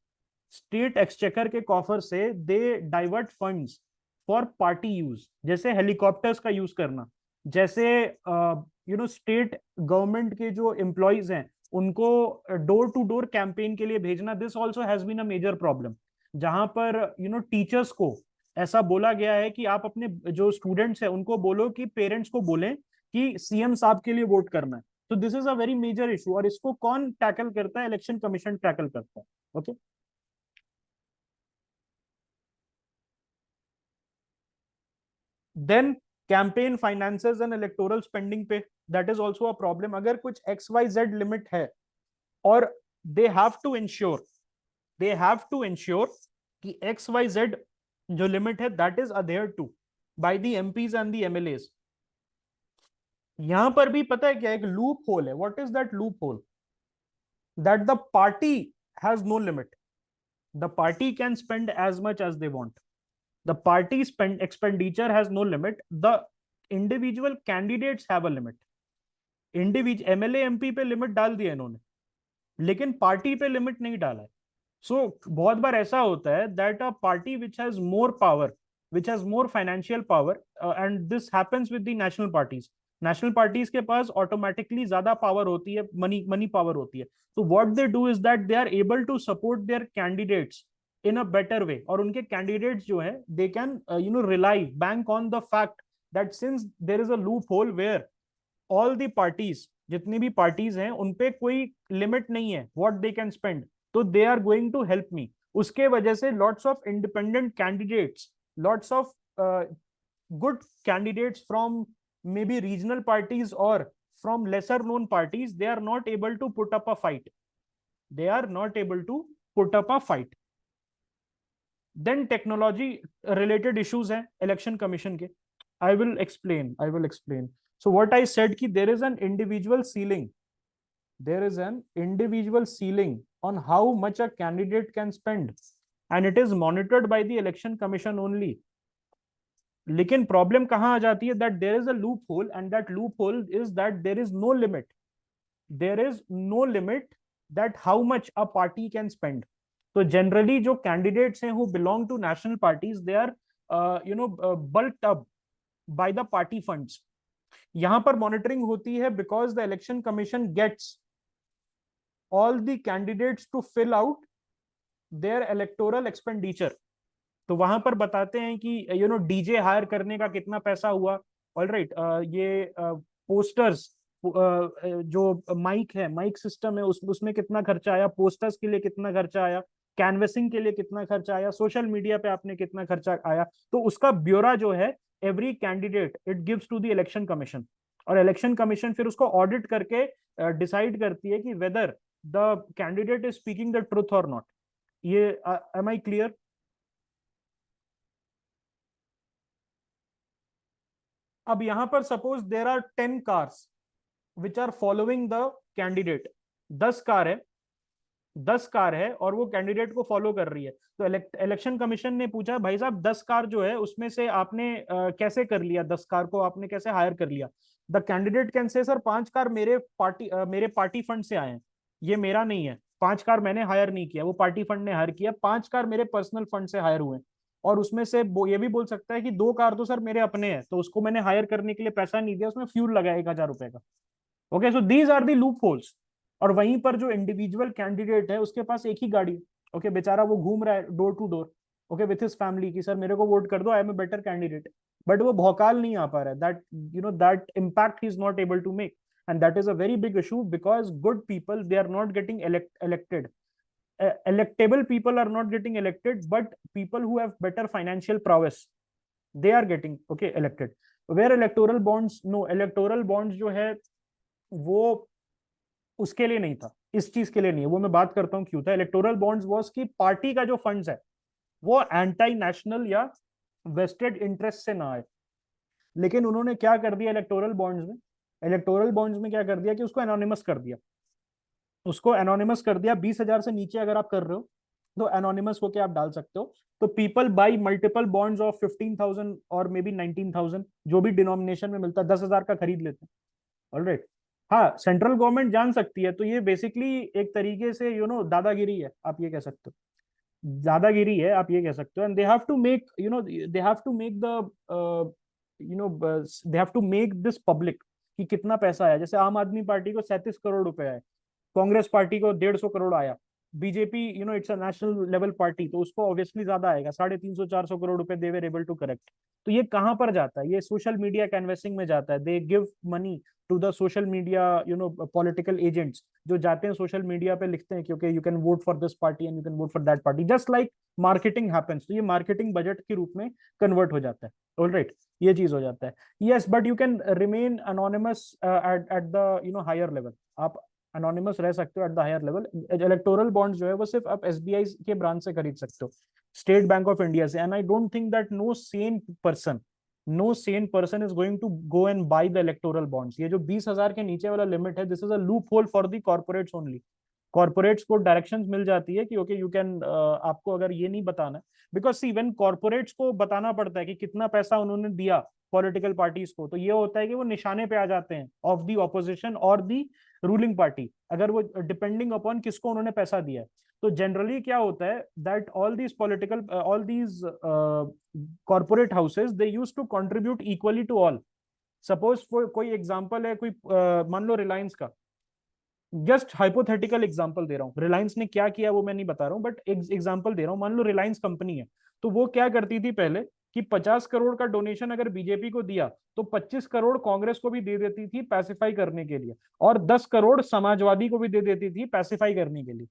स्टेट एक्सचेकर के कॉफर से they divert funds for party use. जैसे हेलीकॉप्टर्स का यूज करना, जैसे स्टेट गवर्नमेंट के जो एम्प्लॉयज हैं उनको डोर टू डोर कैंपेन के लिए भेजना। This also has been a major problem, जहां पर टीचर्स को ऐसा बोला गया है कि आप अपने जो स्टूडेंट्स हैं उनको बोलो कि पेरेंट्स को बोलें कि सीएम साहब के लिए वोट करना है। तो this is a very major issue, और इसको कौन टैकल करता है, इलेक्शन कमीशन टैकल करता है। Okay, then campaign finances and electoral spending पे, that is also a problem. अगर कुछ XYZ लिमिट है, और they have to ensure, they have to ensure कि XYZ जो लिमिट है that is adhere to by the MPs and the MLAs. यहां पर भी पता है क्या, एक लूप होल है। What is that loophole? That the party has no limit, the party can spend as much as they want, the party spend expenditure has no limit, the individual candidates have a limit. Individual MLA MP पे limit डाल दिया इन्होंने, लेकिन party पे limit नहीं डाला है। बहुत बार ऐसा होता है that a party which has more power, which has more financial power, and this happens with the national parties. National parties के पास ऑटोमेटिकली ज्यादा पावर होती है, मनी मनी पावर होती है। तो what they do is that they are able to support their candidates in a better way. और उनके candidates जो है they can rely bank on the fact that since there is a loophole where all the parties, जितनी भी parties हैं उन पे कोई लिमिट नहीं है व्हाट दे कैन स्पेंड, तो they are going to help me. उसके वजह से lots of independent candidates, lots of good candidates from maybe regional parties or from lesser known parties, they are not able to put up a fight. They are not able to put up a fight. Then technology related issues हैं election commission के. I will explain. So what I said कि there is an individual ceiling. There is an individual ceiling on how much a candidate can spend, and it is monitored by the election commission only. लेकिन problem कहां आ जाती है, that there is a loophole, and that loophole is that there is no limit. There is no limit that how much a party can spend. तो generally जो candidates हैं who belong to national parties, they are bulked up by the party funds. यहां पर monitoring होती है because the election commission gets all the candidates to fill out there electoral expenditure. तो वहां पर बताते हैं कि डीजे हायर करने का कितना पैसा हुआ. ऑलराइट, ये पोस्टर्स, जो माइक है, माइक सिस्टम है, उसमें कितना खर्चा आया, पोस्टर्स के लिए कितना खर्चा आया, कैनवेसिंग के लिए कितना खर्चा आया, सोशल मीडिया पे आपने कितना खर्चा आया. तो उसका ब्यौरा जो है every candidate it gives to the election commission, और इलेक्शन कमीशन फिर उसको ऑडिट करके डिसाइड करती है कि whether the candidate is speaking the truth और नॉट. ये एम आई क्लियर? अब यहां पर suppose there are 10 cars which are following the candidate. 10 car है और वो कैंडिडेट को फॉलो कर रही है. तो इलेक्शन कमीशन ने पूछा, भाई साहब 10 कार जो है उसमें से आपने कैसे कर लिया, 10 कार को आपने कैसे हायर कर लिया. The candidate can say, sir 5 car मेरे पार्टी फंड से आए हैं, ये मेरा नहीं है. 5 कार मैंने हायर नहीं किया, वो पार्टी फंड ने हायर किया. 5 कार मेरे पर्सनल फंड से हायर हुए. और उसमें से वो ये भी बोल सकता है कि 2 कार तो सर मेरे अपने हैं, तो उसको मैंने हायर करने के लिए पैसा नहीं दिया, उसमें फ्यूल लगा 1,000 रुपए का. Okay, so these are the loopholes. और वहीं पर जो इंडिविजुअल कैंडिडेट है उसके पास एक ही गाड़ी. ओके, बेचारा वो घूम रहा है door to door, okay, with his family, की सर मेरे को वोट कर दो, I am a better candidate. But वो भौकाल नहीं आ पा रहा है. दैट इम्पैक्ट ही is not able to make, and that is a very big issue because good people, they are not getting elected. Electable people are not getting elected, but people who have better financial prowess, they are getting elected. Where electoral bonds, no, electoral bonds जो है वो उसके लिए नहीं था, इस चीज के लिए नहीं है. वो मैं बात करता हूँ क्यों था. इलेक्टोरल बॉन्ड्स वाज कि पार्टी का जो फंड्स है वो एंटी नेशनल या वेस्टेड इंटरेस्ट से ना आए. लेकिन उन्होंने क्या कर दिया इलेक्टोरल बॉन्ड्स में क्या कर दिया कि उसको एनोनिमस कर दिया. 20,000 से नीचे अगर आप कर रहे हो तो एनोनिमस होके आप डाल सकते हो. तो people by multiple bonds of 15,000 और मे बी 19,000, जो भी डिनोमिनेशन में मिलता है, 10,000 का खरीद लेते हैं. ऑलराइट, हाँ, सेंट्रल गवर्नमेंट जान सकती है. तो ये बेसिकली एक तरीके से दादागिरी है, आप ये कह सकते हो. दादागिरी है, आप ये कह सकते हो. And they have to make they have to make the they have to make this public कि कितना पैसा आया. जैसे आम आदमी पार्टी को 37 करोड़ रुपए आए, कांग्रेस पार्टी को 150 करोड़ आया, BJP it's a national level party, तो उसको ऑब्वियसली ज्यादा आएगा, 350-400 करोड़ रुपए दे वर एबल टू करेक्ट. तो ये कहां पर जाता है, ये सोशल मीडिया कैनवेसिंग में जाता है. They give money to the social media political agents, जो जाते हैं सोशल मीडिया पे लिखते हैं क्योंकि you can vote for this party and you can vote for that party, just like marketing happens. तो ये मार्केटिंग बजट के रूप में कन्वर्ट हो जाता है. ऑलराइट, ये चीज हो जाता है. Yes, but you can remain anonymous at the higher level. आप अनोनिमस रह सकते हो at the higher level. Electoral bond जो है वो सिर्फ आप एसबीआई के ब्रांच से खरीद सकते हो, स्टेट बैंक ऑफ इंडिया से. And I don't think that no sane person is going to go and buy the electoral bonds. ये जो 20,000 के नीचे वाला लिमिट है, this is a loophole for the corporates only. Corporates को directions मिल जाती है कि ओके यू कैन, आपको अगर ये नहीं बताना है, बिकॉज सी व्हेन कॉर्पोरेट्स को बताना पड़ता है कि कितना पैसा उन्होंने दिया पॉलिटिकल पार्टीज को, तो ये होता है कि वो निशाने पे आ जाते हैं ऑफ द ऑपोजिशन और द रूलिंग पार्टी, अगर वो डिपेंडिंग अपॉन किसको उन्होंने पैसा दिया है. तो जनरली क्या होता है that all these corporate houses, they use to contribute equally to all. Suppose कोई एग्जांपल है, कोई मान लो रिलायंस का, जस्ट हाइपोथेटिकल एग्जांपल दे रहा हूँ. रिलायंस ने क्या किया वो मैं नहीं बता रहा हूँ, बट एग्जांपल दे रहा हूँ. मान लो रिलायंस कंपनी है, तो वो क्या करती थी पहले कि 50 करोड़ का डोनेशन अगर बीजेपी को दिया तो 25 करोड़ कांग्रेस को भी दे देती थी पैसिफाई करने के लिए, और 10 करोड़ समाजवादी को भी दे देती थी पैसिफाई करने के लिए,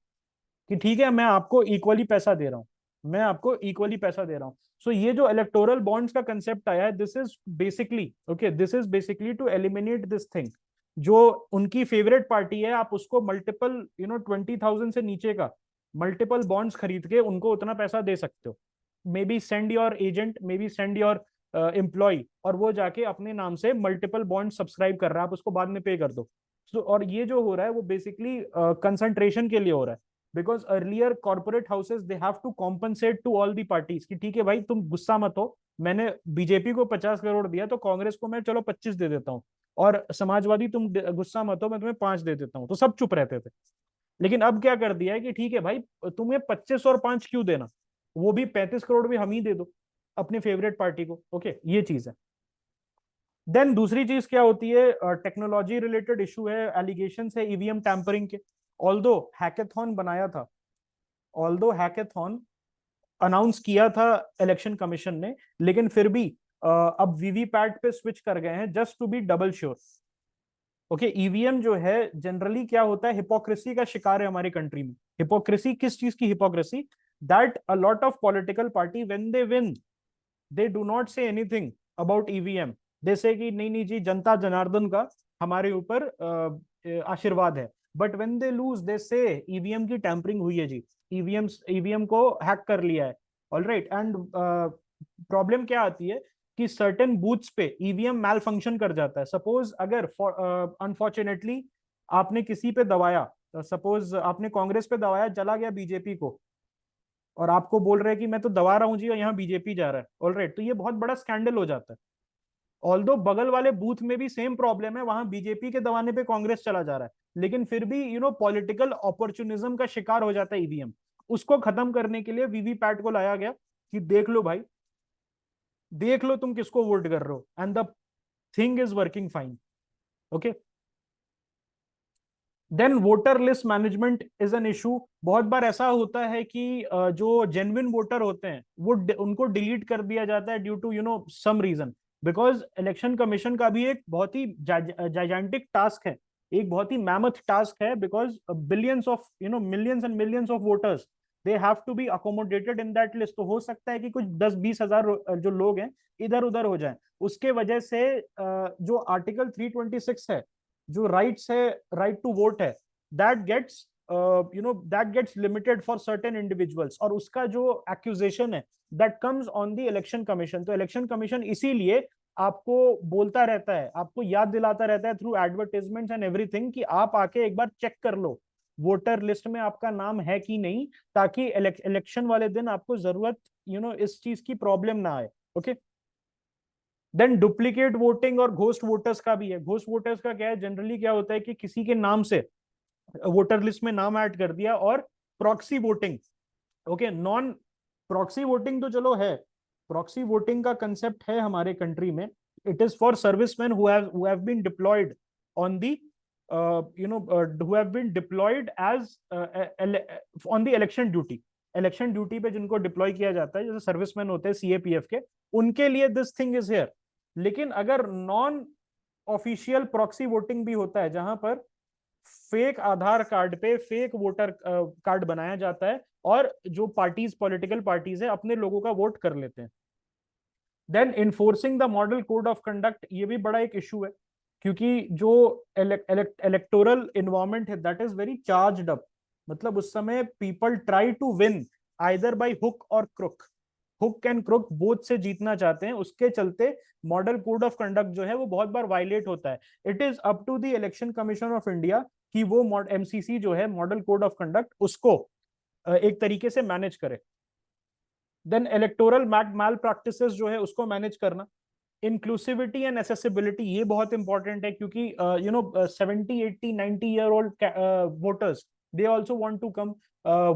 कि ठीक है मैं आपको इक्वली पैसा दे रहा हूँ. मैं आपको इक्वली पैसा दे रहा हूँ। सो ये जो इलेक्टोरल बॉन्ड्स का कंसेप्ट आया है, this is basically okay, this is basically to eliminate this thing. जो उनकी फेवरेट पार्टी है, आप उसको मल्टीपल 20,000 से नीचे का मल्टीपल बॉन्ड्स खरीद के उनको उतना पैसा दे सकते हो। Maybe send your agent, maybe send your employ, और वो जाके अपने नाम से मल्टीपल बॉन्ड सब्सक्राइब कर रहा है, आप उसको बाद में पे कर दो। सो और ये जो हो रहा है वो बेसिकली कंसंट्रेशन के लिए हो रहा है, because earlier corporate houses they have to compensate to all the parties कि ठीक है भाई तुम गुस्सा मत हो, मैंने बीजेपी को 50 करोड़ दिया तो कांग्रेस को मैं चलो 25 दे देता हूँ, और समाजवादी तुम गुस्सा मत हो, मैं तुम्हें 5 दे देता हूँ, तो सब चुप रहते थे। लेकिन अब क्या कर दिया है कि ठीक है भाई, तुम्हें 25 और 5 क्यों देना, वो भी 35 करोड़ भी हम ही दे दो अपनी फेवरेट पार्टी को। ओके, ये चीज है। देन दूसरी चीज क्या होती है, टेक्नोलॉजी रिलेटेड इशू है, एलिगेशन है ईवीएम टैंपरिंग के। ऑल्दो हैकेथॉन बनाया था, ऑल्दो हैकेथॉन अनाउंस किया था इलेक्शन कमीशन ने, लेकिन फिर भी अब वीवीपैट पे स्विच कर गए हैं just to be double sure. Okay, EVM जो है जनरली क्या होता है, हिपोक्रेसी का शिकार है हमारी कंट्री में। हिपोक्रेसी किस चीज की hypocrisy? That a lot of political party when they win, they do not say anything about EVM. जैसे कि नहीं नहीं जी, जनता जनार्दन का हमारे ऊपर आशीर्वाद है, बट व्हेन दे लूज दे से ईवीएम की टैंपरिंग हुई है जी, ईवीएम को हैक कर लिया है। ऑल राइट, एंड प्रॉब्लम क्या आती है कि सर्टेन बूथ्स पे ईवीएम मैल फंक्शन कर जाता है। सपोज अगर अनफॉर्चुनेटली आपने किसी पे दबाया, सपोज आपने कांग्रेस पे दबाया, चला गया बीजेपी को, और आपको बोल रहे हैं कि मैं तो दबा रहा हूं जी और यहाँ बीजेपी जा रहा है, ऑलराइट, तो ये बहुत बड़ा स्कैंडल हो जाता है। ऑल्दो बगल वाले बूथ में भी सेम प्रॉब्लम है, वहां बीजेपी के दबाने पे कांग्रेस चला जा रहा है, लेकिन फिर भी पॉलिटिकल अपॉर्चुनिज्म का शिकार हो जाता है ईवीएम। उसको खत्म करने के लिए वीवीपैट को लाया गया कि देख लो भाई, देख लो तुम किसको वोट कर रहे हो, and the thing is working fine. Okay, then voter list management is an issue. बहुत बार ऐसा होता है कि जो जेन्युइन वोटर होते हैं वो उनको डिलीट कर दिया जाता है due to some reason, because election commission का भी एक बहुत ही जाइजेंटिक टास्क है, एक बहुत ही मैमथ टास्क है, because billions of millions and millions of voters they have to be accommodated in that list. तो हो सकता है कि कुछ 10-20 हजार जो लोग हैं इधर उधर हो जाएं। उसके वजह से जो आर्टिकल 326 है, जो राइट्स है, राइट टू वोट है, that gets that gets limited for certain individuals, और उसका जो एक्यूजेशन है that comes on the election commission. तो इलेक्शन कमीशन इसीलिए आपको बोलता रहता है, आपको याद दिलाता रहता है थ्रू एडवर्टाइजमेंट्स एंड एवरीथिंग कि आप आके एक बार चेक कर लो वोटर लिस्ट में आपका नाम है कि नहीं, ताकि इलेक्शन वाले दिन आपको जरूरत इस चीज की प्रॉब्लम ना आए। ओके, देन डुप्लीकेट वोटिंग और घोस्ट वोटर्स का भी है। घोस्ट वोटर्स का क्या है, जनरली क्या होता है कि किसी के नाम से वोटर लिस्ट में नाम ऐड कर दिया, और proxy voting. Okay, non proxy voting तो चलो है, प्रॉक्सी वोटिंग का कंसेप्ट है हमारे कंट्री में, it is for serviceman who have been deployed on the who have been deployed as on the election duty। Election duty पे जिनको deploy किया जाता है, जैसे सर्विसमैन होते हैं सीएपीएफ के, उनके लिए दिस थिंग इज हियर। लेकिन अगर नॉन ऑफिशियल प्रॉक्सी वोटिंग भी होता है, जहां पर फेक आधार कार्ड पे फेक वोटर कार्ड बनाया जाता है, और जो पार्टीज, पॉलिटिकल पार्टीज है, अपने लोगों का वोट कर लेते हैं। Then enforcing the model code of conduct, ये भी बड़ा एक इशू है, क्योंकि जो इलेक्टोरल इन्वायरमेंट है that is very charged up. मतलब उस समय people try to win either by hook और crook, hook and crook both से जीतना चाहते हैं, उसके चलते मॉडल कोड ऑफ कंडक्ट जो है वो बहुत बार वायलेट होता है। It is up to the election commission of India कि वो एमसीसी जो है, मॉडल कोड ऑफ कंडक्ट, उसको एक तरीके से मैनेज करे। देन इलेक्टोरल मैल प्रैक्टिसेस जो है उसको मैनेज करना। इंक्लूसिविटी एंड एसेसिबिलिटी, ये बहुत इंपॉर्टेंट है, क्योंकि 70, 80, 90 year old voters, they also want to come.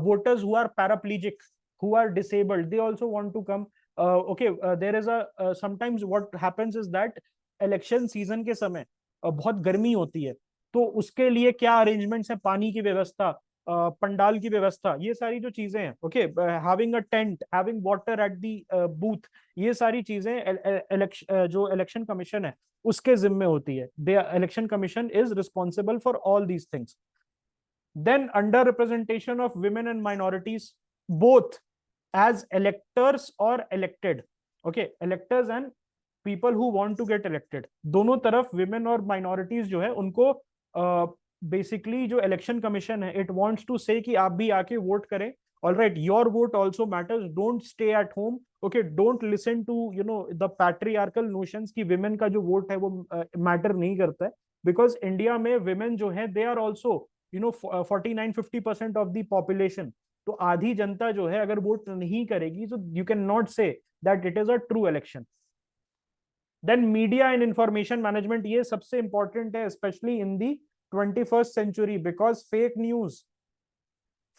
Voters who are paraplegic, who are disabled, they also want to come. Okay, there is a sometimes what happens is that election season के समय बहुत गर्मी होती है, तो उसके लिए क्या अरेंजमेंट्स है, पानी की व्यवस्था, पंडाल की व्यवस्था, ये सारी जो चीजें हैं, okay, having a tent, having water at the booth, ये सारी चीजें जो इलेक्शन कमीशन है उसके जिम्मे होती है। The election commission is responsible for all these things. Then under representation of women and minorities, both as electors or elected. Okay, electors and people who want to get elected, दोनों तरफ women और minorities जो है उनको basically जो election commission है, it wants to say कि आप भी आके वोट करें. All right, your vote also matters, don't stay at home. Okay, don't listen to the patriarchal notions कि विमेन का जो वोट है वो मैटर नहीं करता है. बिकॉज इंडिया में विमेन जो है they are also 49-50% of the population. तो आधी जनता जो है अगर वोट नहीं करेगी तो you can not say that it is a true election. Then media and information management, ये सबसे इंपॉर्टेंट है specially in the 21st century, because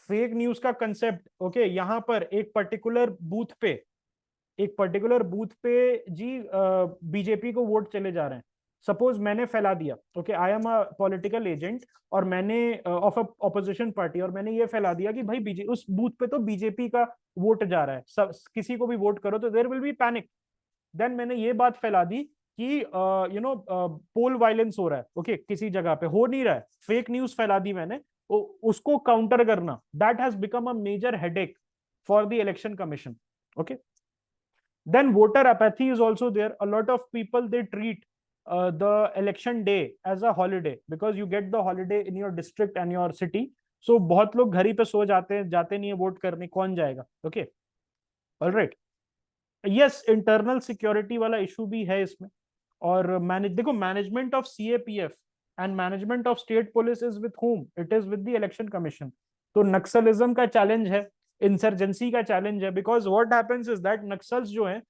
fake news का कंसेप्ट. ओके, यहां पर एक पर्टिकुलर बूथ पे जी बीजेपी को वोट चले जा रहे हैं. सपोज मैंने फैला दिया, okay, I am a political agent और मैंने ऑफ अ ऑपोजिशन पार्टी, और मैंने ये फैला दिया कि भाई बीजे उस बूथ पे तो बीजेपी का वोट जा रहा है, सब किसी को भी वोट करो, तो there will be panic. Then मैंने ये बात फैला दी कि पोल वायलेंस हो रहा है. ओके, किसी जगह पे हो नहीं रहा है, फेक न्यूज फैला दी मैंने. उसको काउंटर करना, that has become a major headache for the election commission. Okay, then voter apathy is also there. A lot of people, they treat the election day as a holiday because you get the holiday in your district and your city. So बहुत लोग घर ही पे सो जाते हैं, जाते नहीं है vote करने, कौन जाएगा. Okay, alright. Yes, internal security वाला इशू भी है इसमें. और देखो, management of CAPF and management of state police is with home, it is with the election commission. तो नक्सलिज्म का चैलेंज है, इंसर्जेंसी का चैलेंज है. Because what happens is that Naxals जो है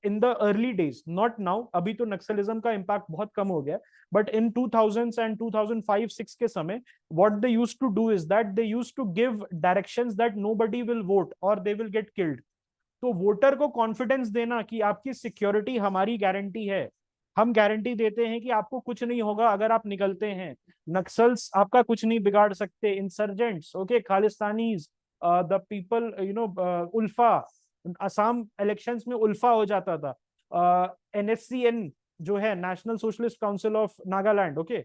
in the early days, not now, अभी तो नक्सलिज्म का इम्पैक्ट बहुत कम हो गया, बट इन 2000s एंड 2005-6 के समय what they used to do is that they used to give directions that nobody will vote और दे विल गेट किल्ड. तो वोटर को कॉन्फिडेंस देना कि आपकी सिक्योरिटी हमारी गारंटी है, हम गारंटी देते हैं कि आपको कुछ नहीं होगा अगर आप निकलते हैं, नक्सल्स आपका कुछ नहीं बिगाड़ सकते, insurgents, okay, Khalistanis, the people, ULFA. Assam elections में उल्फा हो जाता था. एनएससीएन जो है, National Socialist Council of Nagaland. Okay,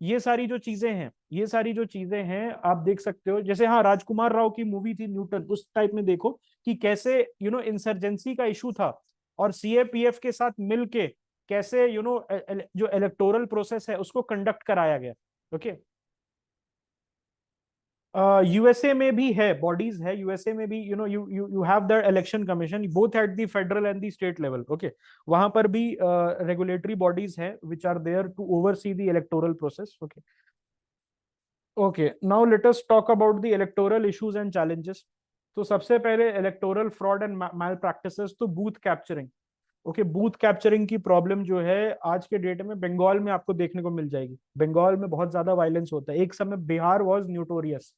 ये सारी जो चीजें हैं आप देख सकते हो. जैसे हाँ, राजकुमार राव की मूवी थी न्यूटन, उस टाइप में देखो कि कैसे इंसर्जेंसी का इशू था और सीएपीएफ के साथ मिलके कैसे जो इलेक्टोरल प्रोसेस है उसको कंडक्ट कराया गया. ओके, यूएसए में भी है, बॉडीज है यूएसए में भी, you have the election commission both at the federal and the state level. Okay, वहां पर भी रेगुलेटरी बॉडीज है which are there to oversee the electoral process. Okay, okay, now let us talk about the electoral issues and challenges. तो सबसे पहले electoral fraud and malpractices, तो booth capturing. Okay, booth capturing की problem जो है आज के date में बंगाल में आपको देखने को मिल जाएगी. बंगाल में बहुत ज्यादा वायलेंस होता है. एक समय बिहार वाज न्यूटोरियस,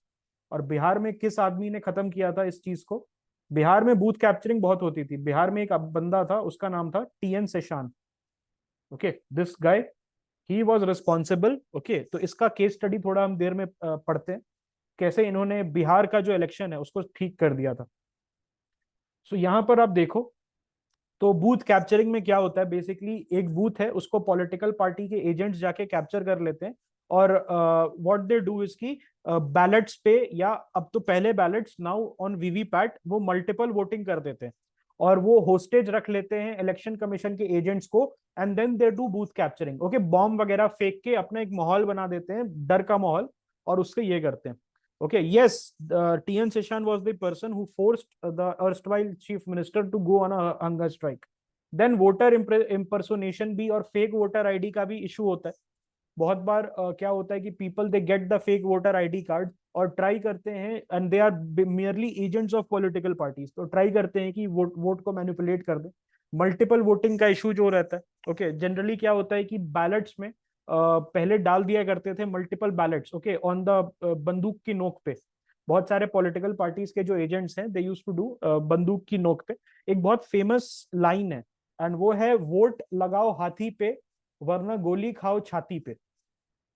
और बिहार में किस आदमी ने खत्म किया था इस चीज को? बिहार में बूथ कैप्चरिंग बहुत होती थी. बिहार में एक बंदा था, उसका नाम था TN Seshan. Okay, this guy, he was responsible. Okay, तो इसका केस स्टडी थोड़ा हम देर में पढ़ते हैं, कैसे इन्होंने बिहार का जो इलेक्शन है उसको ठीक कर दिया था. सो यहाँ पर आप देखो, तो बूथ कैप्चरिंग में क्या होता है, बेसिकली एक बूथ है उसको पॉलिटिकल पार्टी के एजेंट्स जाके कैप्चर कर लेते हैं, और व्हाट दे डू इज की बैलेट्स पे, या अब तो पहले बैलेट्स, नाउ ऑन वीवीपैट, वो मल्टीपल वोटिंग कर देते हैं और वो होस्टेज रख लेते हैं इलेक्शन कमीशन के एजेंट्स को, and then they do booth capturing. Okay, bomb वगैरह फेंक के अपना एक माहौल बना देते हैं, डर का माहौल, और उससे ये करते हैं. Okay, yes, T.N. Seshan was the person who forced the erstwhile chief minister to go on a hunger strike. Then voter impersonation भी और fake voter ID का भी issue होता है. बहुत बार क्या होता है कि people they get the fake voter ID card और try करते हैं, and they are merely agents of political parties, तो try करते हैं कि वोट को manipulate कर दे. मल्टीपल वोटिंग का इशू जो रहता है, ओके, जनरली क्या होता है कि बैलेट्स में पहले डाल दिया करते थे multiple ballets, okay, on the बंदूक की नोक पे. बहुत सारे पॉलिटिकल पार्टीज के जो एजेंट्स हैं, दे यूज्ड टू डू बंदूक की नोक पे. एक बहुत फेमस लाइन है, एंड वो है, वोट लगाओ हाथी पे वरना गोली खाओ छाती पे.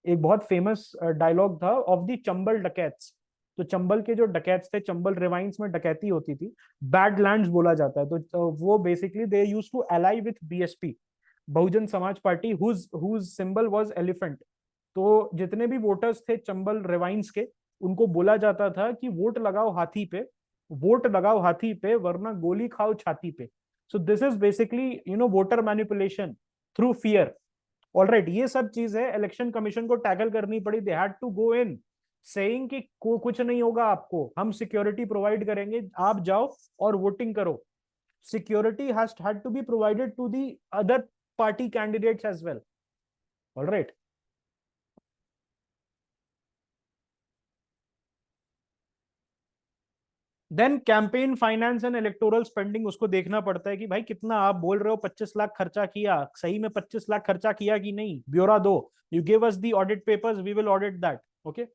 एक बहुत फेमस डायलॉग था ऑफ द चंबल डकैत्स. तो चंबल के जो डकैत्स थे, चंबल रिवाइंस में डकैती होती थी, बैडलैंड्स बोला जाता है. तो वो basically they used to ally with BSP, Bahujan Samaj party, whose symbol was elephant. तो जितने भी वोटर्स थे चंबल रिवाइंस के, उनको बोला जाता था कि वोट लगाओ हाथी पे वोट लगाओ हाथी पे वरना गोली खाओ छाती पे. सो this is basically voter manipulation through fear. Alright, ये सब चीज है इलेक्शन कमीशन को टैकल करनी पड़ी. They had to go in saying कि कुछ नहीं होगा आपको, हम सिक्योरिटी प्रोवाइड करेंगे, आप जाओ और वोटिंग करो. Security has had to be provided to the other party candidates as well. Alright. Then campaign finance and electoral spending, उसको देखना पड़ता है कि भाई कितना आप बोल रहे हो 25 लाख खर्चा किया, सही में 25 लाख खर्चा किया कि नहीं, ब्यौरा दो. You give us the audit papers, we will audit that. Okay.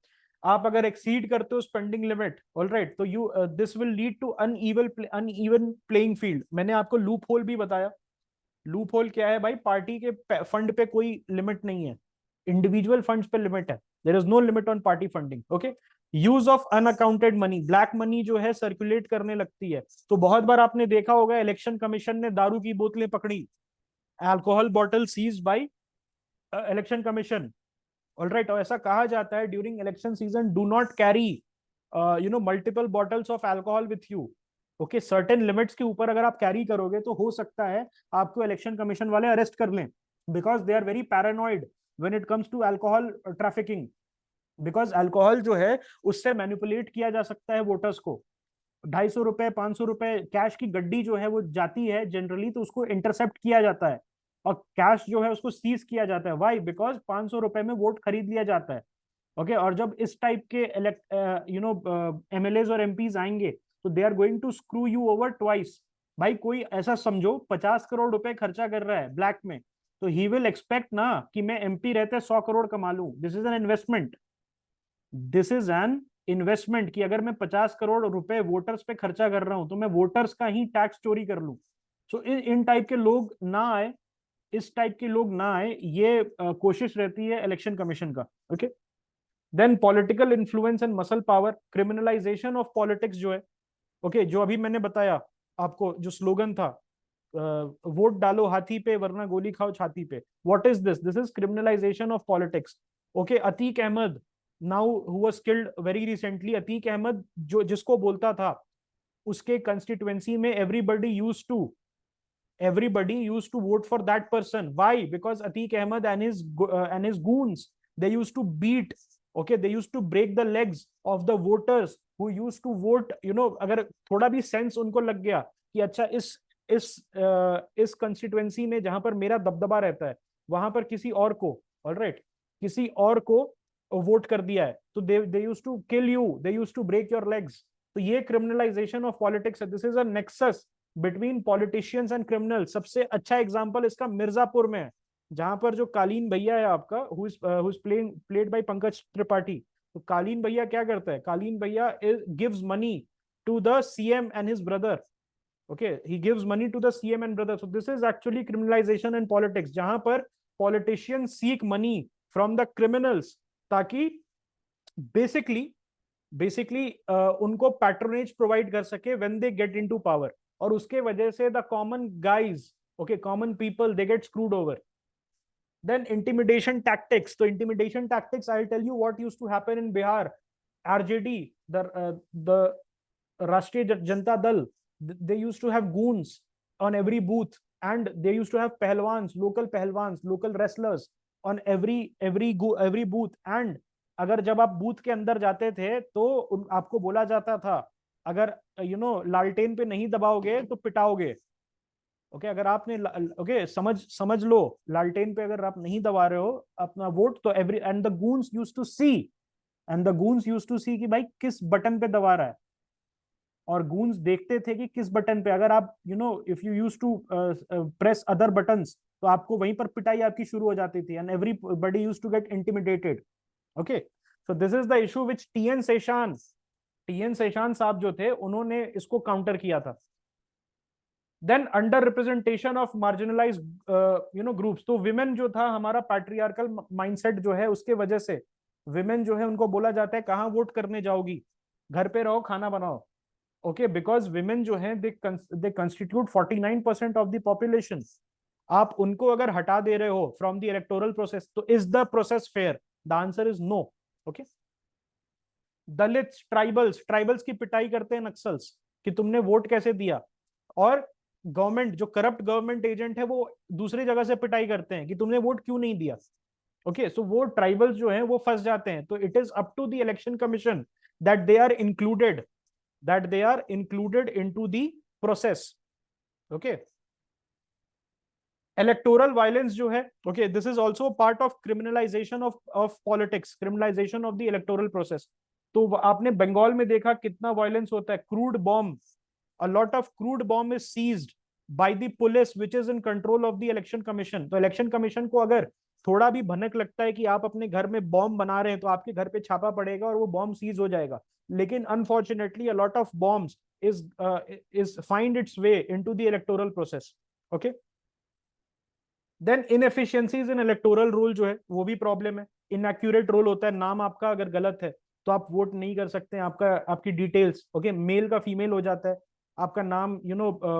आप अगर एक्सीड करते हो स्पेंडिंग लिमिट, ऑलराइट, तो you this will lead to uneven playing field. मैंने आपको लूप होल भी बताया. लूप होल क्या है भाई? पार्टी के फंड पे कोई लिमिट नहीं है, इंडिविजुअल फंड्स पे लिमिट है. There is no limit on party funding. Okay. Use of unaccounted money, black money जो है सर्कुलेट करने लगती है. तो बहुत बार आपने देखा होगा इलेक्शन कमीशन ने दारू की बोतलें पकड़ी, alcohol bottle seize by election commission. Alright. और ऐसा कहा जाता है during election season, do not carry multiple bottles of alcohol with you. Okay. Certain limits के ऊपर अगर आप कैरी करोगे तो हो सकता है आपको इलेक्शन कमीशन वाले अरेस्ट कर लें, because they are very paranoid when it comes to alcohol trafficking. Because alcohol जो है उससे मैनिपुलेट किया जा सकता है वोटर्स को. 250 रुपए 500 रुपए कैश की गड्डी जो है वो जाती है जनरली, तो उसको इंटरसेप्ट किया जाता है और कैश जो है उसको सीज किया जाता है. वाई? बिकॉज 500 रुपए में वोट खरीद लिया जाता है. ओके. और जब इस टाइप के एमएलएज और एमपीज आएंगे तो they are going to screw you over twice. भाई कोई ऐसा समझो 50 करोड़ रुपए खर्चा कर रहा है ब्लैक में, तो ही विल एक्सपेक्ट ना कि मैं एमपी रहते 100 करोड़ कमा लूं. This is an investment. This is an investment कि अगर मैं 50 करोड़ रुपए वोटर्स पे खर्चा कर रहा हूं तो मैं वोटर्स का ही टैक्स चोरी कर लूं. सो इन टाइप के लोग ना आए, इस टाइप के लोग ना आए, ये कोशिश रहती है इलेक्शन कमीशन का. Okay. Then political influence and muscle power, criminalisation of politics जो है. ओके. जो अभी मैंने बताया आपको, जो स्लोगन था, वोट डालो हाथी पे वरना गोली खाओ छाती पे. What is this? This is criminalisation of politics. Okay. Atiq Ahmed now who was killed very recently, Atiq Ahmed जो जिसको बोलता था, उसके कंस्टिट्युएंसी में everybody used to vote for that person. Why? Because Atiq Ahmed and his goons, they used to beat, okay, they used to break the legs of the voters who used to vote. अगर थोड़ा भी sense उनको लग गया कि अच्छा इस constituency में जहां पर मेरा दबदबा रहता है वहां पर किसी और को, ऑलराइट, किसी और को वोट कर दिया है, तो they used to kill you, they used to break your legs. तो ये क्रिमिनलाइजेशन ऑफ पॉलिटिक्स है. This is a nexus between politicians and criminal. सबसे अच्छा एग्जांपल इसका मिर्जापुर में है, जहां पर जो कालीन भैया है आपका, who is played by Pankaj Tripathi. तो कालीन भैया क्या करता है? Kaleen Bhaiya gives money to the CM and his brother. Okay. He gives money to the CM and brother. So this is actually criminalisation in politics, जहां पर politicians seek money from the criminals ताकि basically उनको patronage provide कर सके when they get into power. और उसके वजह से the common guys, okay, common people, they get screwed over. Then intimidation tactics. तो intimidation tactics, I tell you what used to happen in Bihar. RJD, the Rashtriya Janata दल, they used to have goons on every booth, and they used to have pehlwans, local wrestlers on every booth. And अगर जब आप booth के अंदर जाते थे तो आपको बोला जाता था अगर लालटेन पे नहीं दबाओगे तो पिटाओगे. ओके. अगर आपने ओके समझ लो, लालटेन पे अगर आप नहीं दबा रहे हो अपना वोट तो every and the goons used to see कि भाई किस बटन पे दबा रहा है. और गूंस देखते थे कि किस बटन पे, अगर आप if you use to press other buttons तो आपको वहीं पर पिटाई आपकी शुरू हो जाती थी. And everybody used to get intimidated. Okay. So this is the issue which TN Seshan साहब जो थे उन्होंने इसको काउंटर किया था. Then under representation of marginalise groups. तो विमेन जो था, हमारा पैट्रियार्कल माइंडसेट जो है उसके वजह से विमेन जो है उनको बोला जाता है कहाँ वोट करने जाओगी, घर पे रहो खाना बनाओ. ओके. बिकॉज विमेन जो है they constitute 49% of the population. आप उनको अगर हटा दे रहे हो फ्रॉम द इलेक्टोरल प्रोसेस, तो is the process fair? The answer is no. Okay. Dalits, tribals की पिटाई करते हैं नक्सल्स. कि तुमने वोट कैसे दिया, और गवर्नमेंट जो करप्ट गवर्नमेंट एजेंट है वो दूसरी जगह से पिटाई करते हैं कि तुमने वोट क्यों नहीं दिया। ओके, सो वो ट्राइबल्स जो हैं वो फंस जाते हैं। तो it is up to the election commission that they are included, into the process. Okay, electoral violence जो है, okay, this is also part of criminalisation of politics, criminalisation of the electoral process. तो आपने बंगाल में देखा कितना violence होता है, crude bomb, a lot of crude bomb is seized by the police which is in control of the election commission। तो election commission को अगर थोड़ा भी भनक लगता है कि आप अपने घर में बॉम्ब बना रहे हैं तो आपके घर पे छापा पड़ेगा और वो बॉम्ब सीज हो जाएगा। लेकिन unfortunately a lot of bombs is find its way into the electoral process। okay, then inefficiencies in electoral roll जो है वो भी प्रॉब्लम है। इनएक्यूरेट रोल होता है, नाम आपका अगर गलत है तो आप वोट नहीं कर सकते हैं, आपका आपकी डिटेल्स, ओके, मेल का फीमेल हो जाता है, आपका नाम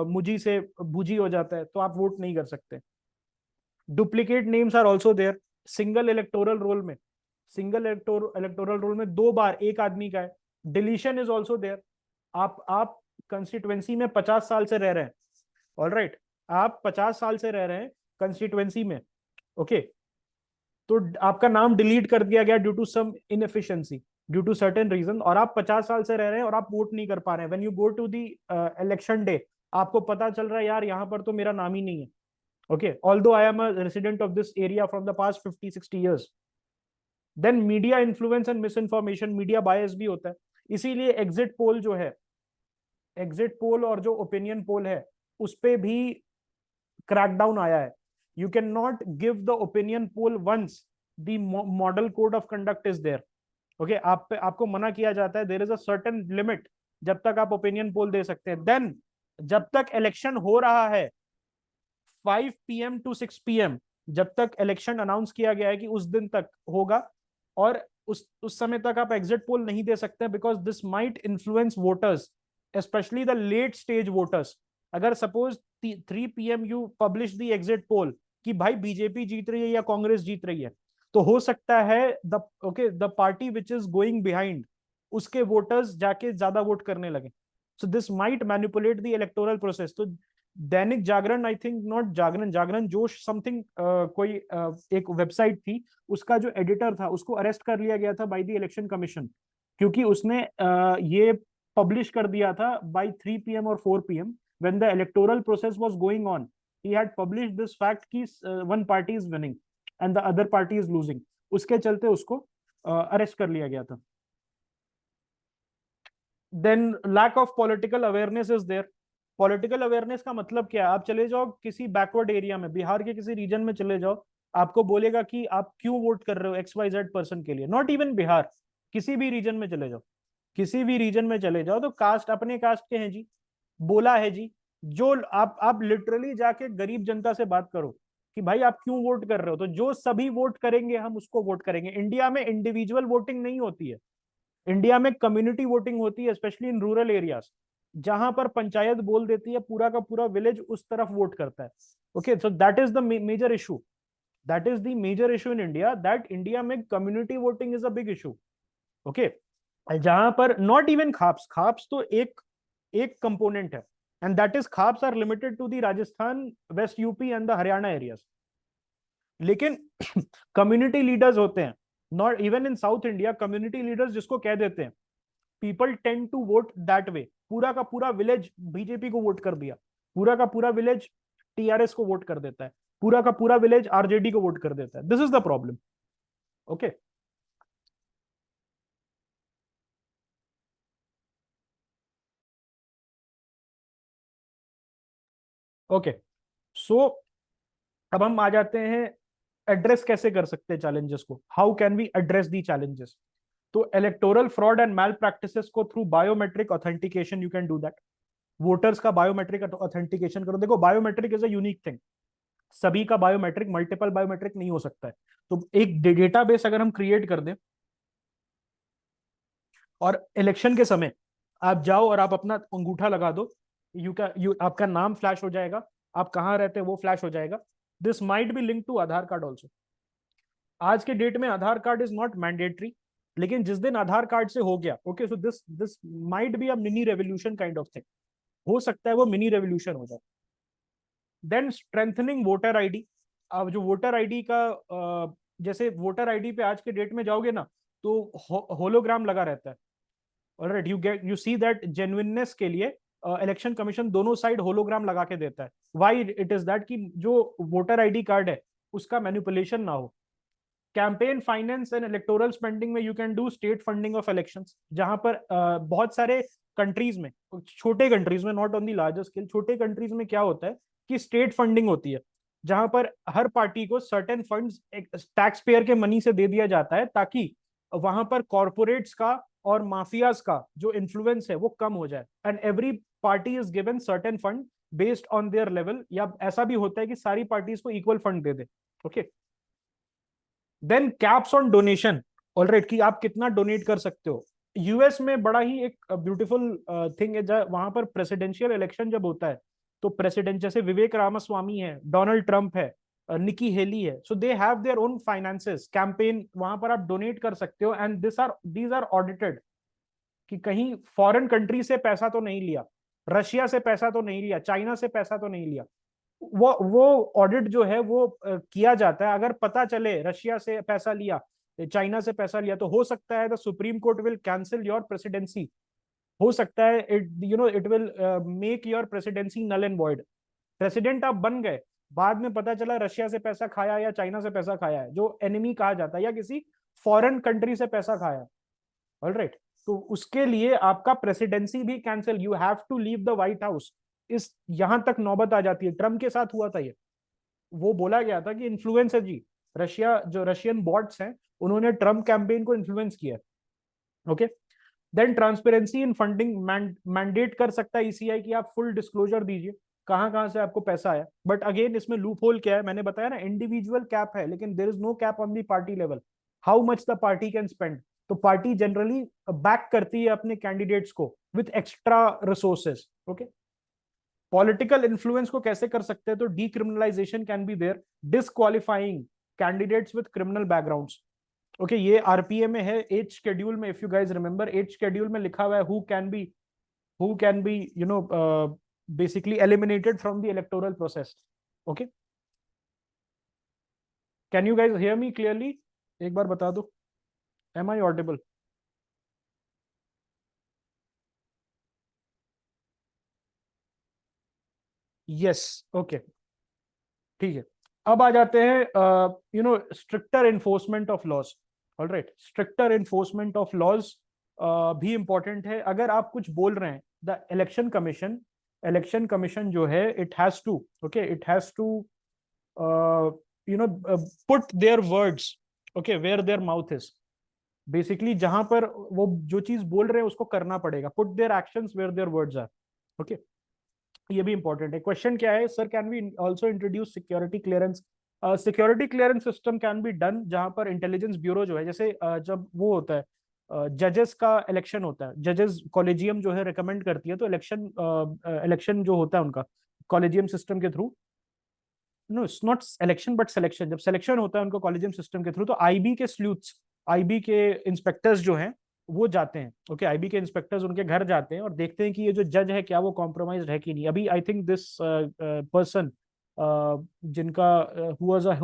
मुजी से भुजी हो जाता है, तो आप वोट नहीं कर सकते। Duplicate names are also there. Single electoral roll में, इलेक्टोरल रोल में 2 बार एक आदमी का है। Deletion is also there. आप कंस्टिट्युएंसी में 50 साल से रह रहे हैं, ऑल राइट, आप 50 साल से रह रहे हैं कंस्टिट्युएंसी में, ओके, तो आपका नाम डिलीट कर दिया गया due to some inefficiency, due to certain reason, और आप 50 साल से रह रहे हैं और आप वोट नहीं कर पा रहे हैं। When you go to the election day, आपको पता चल रहा है यार यहाँ पर तो मेरा नाम ही नहीं है, okay, although I am a resident of this area from the past 50-60 years। Then media influence and misinformation, media bias भी होता है। इसीलिए एग्जिट पोल जो है, एग्जिट पोल और जो ओपिनियन पोल है उस पे भी क्रैकडाउन आया है। You can not give the opinion poll once the model code of conduct is there. Okay, आपको मना किया जाता है, there is a certain limit जब तक आप ओपिनियन पोल दे सकते हैं। देन जब तक इलेक्शन हो रहा है 5 PM to 6 PM, जब तक इलेक्शन अनाउंस किया गया है कि उस दिन तक होगा, और उस समय तक आप एग्जिट पोल नहीं दे सकते, because this might influence voters, specially the late stage voters. अगर suppose 3 PM you publish the exit poll कि भाई बीजेपी जीत रही है या कांग्रेस जीत रही है, तो हो सकता है the party which is going behind, उसके वोटर्स जाके ज्यादा वोट करने लगे। So this might manipulate the electoral process. तो Dainik Jagran, I think not जागरण, जागरण जोश समथिंग, कोई एक वेबसाइट थी, उसका जो एडिटर था उसको अरेस्ट कर लिया गया था बाय द इलेक्शन कमीशन, क्योंकि उसने ये पब्लिश कर दिया था बाय 3 PM और 4 PM when the electoral process was going on। he had published this fact कि one party is winning and the other party is losing। उसके चलते उसको अरेस्ट कर लिया गया था। Then lack of political awareness is there. Political awareness का मतलब क्या है? आप चले जाओ किसी बैकवर्ड एरिया में, बिहार के किसी रीजन में चले जाओ, आपको बोलेगा कि आप क्यों वोट कर रहे हो XYZ पर्सन के लिए। नॉट इवन बिहार, किसी भी रीजन में चले जाओ, किसी भी रीजन में चले जाओ, तो कास्ट अपने कास्ट के हैं जी, बोला है जी। जो आप लिटरली जाके गरीब जनता से बात करो कि भाई आप क्यों वोट कर रहे हो, तो जो सभी वोट करेंगे हम उसको वोट करेंगे। इंडिया में इंडिविजुअल वोटिंग नहीं होती है, इंडिया में कम्युनिटी वोटिंग होती है, स्पेशली इन रूरल एरियाज, जहां पर पंचायत बोल देती है, पूरा का पूरा विलेज उस तरफ वोट करता है। Okay, so that is the major issue, that is the major issue in India, that India में community voting is a big issue. Okay, जहां पर नॉट इवन खाप्स, खाप्स तो एक एक कंपोनेंट है, and that is khaps are limited to the Rajasthan, west UP and the Haryana areas. लेकिन community leaders होते हैं, not even in South India, community leaders जिसको कह देते हैं, people tend to vote that way. पूरा का पूरा विलेज बीजेपी को वोट कर दिया, पूरा का पूरा विलेज TRS को वोट कर देता है, पूरा का पूरा विलेज RJD को वोट कर देता है। This is the problem. Okay, okay, so अब हम आ जाते हैं एड्रेस कैसे कर सकते हैं चैलेंजेस को, how can we address the challenges. तो electoral fraud and malpractices को through biometric authentication you can do that. Voters का बायोमेट्रिक ऑथेंटिकेशन करो। देखो, biometric is a unique thing, सभी का बायोमेट्रिक, मल्टीपल बायोमेट्रिक नहीं हो सकता है। तो एक डेटाबेस अगर हम क्रिएट कर दें और इलेक्शन के समय आप जाओ और आप अपना अंगूठा लगा दो, आपका नाम फ्लैश हो जाएगा, आप कहाँ रहते हैं वो फ्लैश हो जाएगा। This might be link to Aadhaar card also. आज के डेट में Aadhaar card is not mandatory, लेकिन जिस दिन आधार कार्ड से हो गया, okay, so this this might be a mini revolution kind of thing, हो सकता है वो मिनी रेवोल्यूशन हो जाए। Then strengthening voter ID. अब जो वोटर आईडी का जैसे वोटर आईडी पे आज के डेट में जाओगे ना, तो होलोग्राम लगा रहता है। Alright, you see that genuineness के लिए इलेक्शन कमीशन दोनों साइड होलोग्राम लगा के देता है। व्हाई इट इज दैट, कि जो वोटर आईडी कार्ड है उसका मैनिपुलेशन ना हो। Campaign finance and electoral spending में you can do state funding of elections, जहां पर बहुत सारे कंट्रीज में, छोटे कंट्रीज में, not on the larger scale, छोटे कंट्रीज में क्या होता है कि स्टेट फंडिंग होती है, जहां पर हर पार्टी को सर्टेन फंड्स टैक्स पेयर के मनी से दे दिया जाता है, ताकि वहां पर कॉर्पोरेट्स का और माफियाज का जो इन्फ्लुएंस है वो कम हो जाए। And every party is given certain fund based on their level, या ऐसा भी होता है कि सारी पार्टीज को इक्वल फंड दे दे। Okay, then caps on donation, alright, कि आप कितना डोनेट कर सकते हो। यूएस में बड़ा ही एक ब्यूटीफुल थिंग है, जब वहां पर प्रेसिडेंशियल इलेक्शन जब होता है, तो प्रेसिडेंट जैसे विवेक रामास्वामी है, डोनाल्ड ट्रंप है, निकी हेली है, so they have their own finances, campaign वहां पर आप डोनेट कर सकते हो, एंड दीज आर ऑडिटेड, कि कहीं फॉरेन कंट्री से पैसा तो नहीं लिया, रशिया से पैसा तो नहीं लिया, चाइना से पैसा तो नहीं लिया। वो ऑडिट जो है वो किया जाता है। अगर पता चले रशिया से पैसा लिया, चाइना से पैसा लिया, तो हो सकता है the supreme court will cancel your presidency. हो सकता है it will make your presidency null and void. President आप बन गए, बाद में पता चला रशिया से पैसा खाया या चाइना से पैसा खाया है, जो एनिमी कहा जाता है, या किसी फॉरेन कंट्री से पैसा खाया, ऑलराइट, तो उसके लिए आपका प्रेसिडेंसी भी cancel, you have to leave the White House. इस यहां तक नौबत आ जाती है। ट्रम्प के साथ हुआ था ये, वो बोला गया था कि इन्फ्लुएंस है जी, रशिया, जो रशियन बॉट्स हैं उन्होंने ट्रम्प कैंपेन को इन्फ्लुएंस किया। Okay, then transparency in funding, mandate कर सकता है ईसीआई कि आप फुल डिस्क्लोजर दीजिए कहां कहां से आपको पैसा आया। बट अगेन इसमें लूप होल क्या है, मैंने बताया ना, इंडिविजुअल कैप है, लेकिन there is no cap on the party level, how much the party can spend. तो पार्टी जनरली बैक करती है अपने कैंडिडेट्स को with extra resources. Okay, political influence को कैसे कर सकते हैं, तो decriminalisation can be there, disqualifying candidates with criminal backgrounds. Okay, ये आरपीए में है, एज शेड्यूल में, if you guys remember, as schedule में लिखा हुआ है who can be basically eliminated from the electoral process. Okay, can you guys hear me clearly? एक बार बता दो, am I audible? Yes, okay, ठीक है। अब आ जाते हैं stricter enforcement of laws. Alright, stricter enforcement of laws भी इंपॉर्टेंट है। अगर आप कुछ बोल रहे हैं, द इलेक्शन कमीशन जो है, it has to, okay, it has to put their words, okay, where their mouth is. Basically जहां पर वो जो चीज बोल रहे हैं उसको करना पड़ेगा, put their actions where their words are. Okay, ये भी इंपॉर्टेंट है। क्वेश्चन क्या है, sir can we also introduce security clearance? Security clearance system can be done, जहां पर इंटेलिजेंस ब्यूरो जो है, जैसे जब वो होता है जजेस का इलेक्शन होता है, जजेस कॉलेजियम जो है रिकमेंड करती है, तो इलेक्शन जो होता है उनका कॉलेजियम सिस्टम के through, no it's not election but selection, जब सिलेक्शन होता है उनको कॉलेजियम सिस्टम के थ्रू, तो आईबी के स्लूथ्स, आईबी के इंस्पेक्टर्स जो हैं वो जाते हैं। ओके, आईबी के इंस्पेक्टर्स उनके घर जाते हैं और देखते हैं कि ये जो जज है क्या वो कॉम्प्रोमाइज है कि नहीं। अभी आई थिंक दिस पर्सन जिनका who was a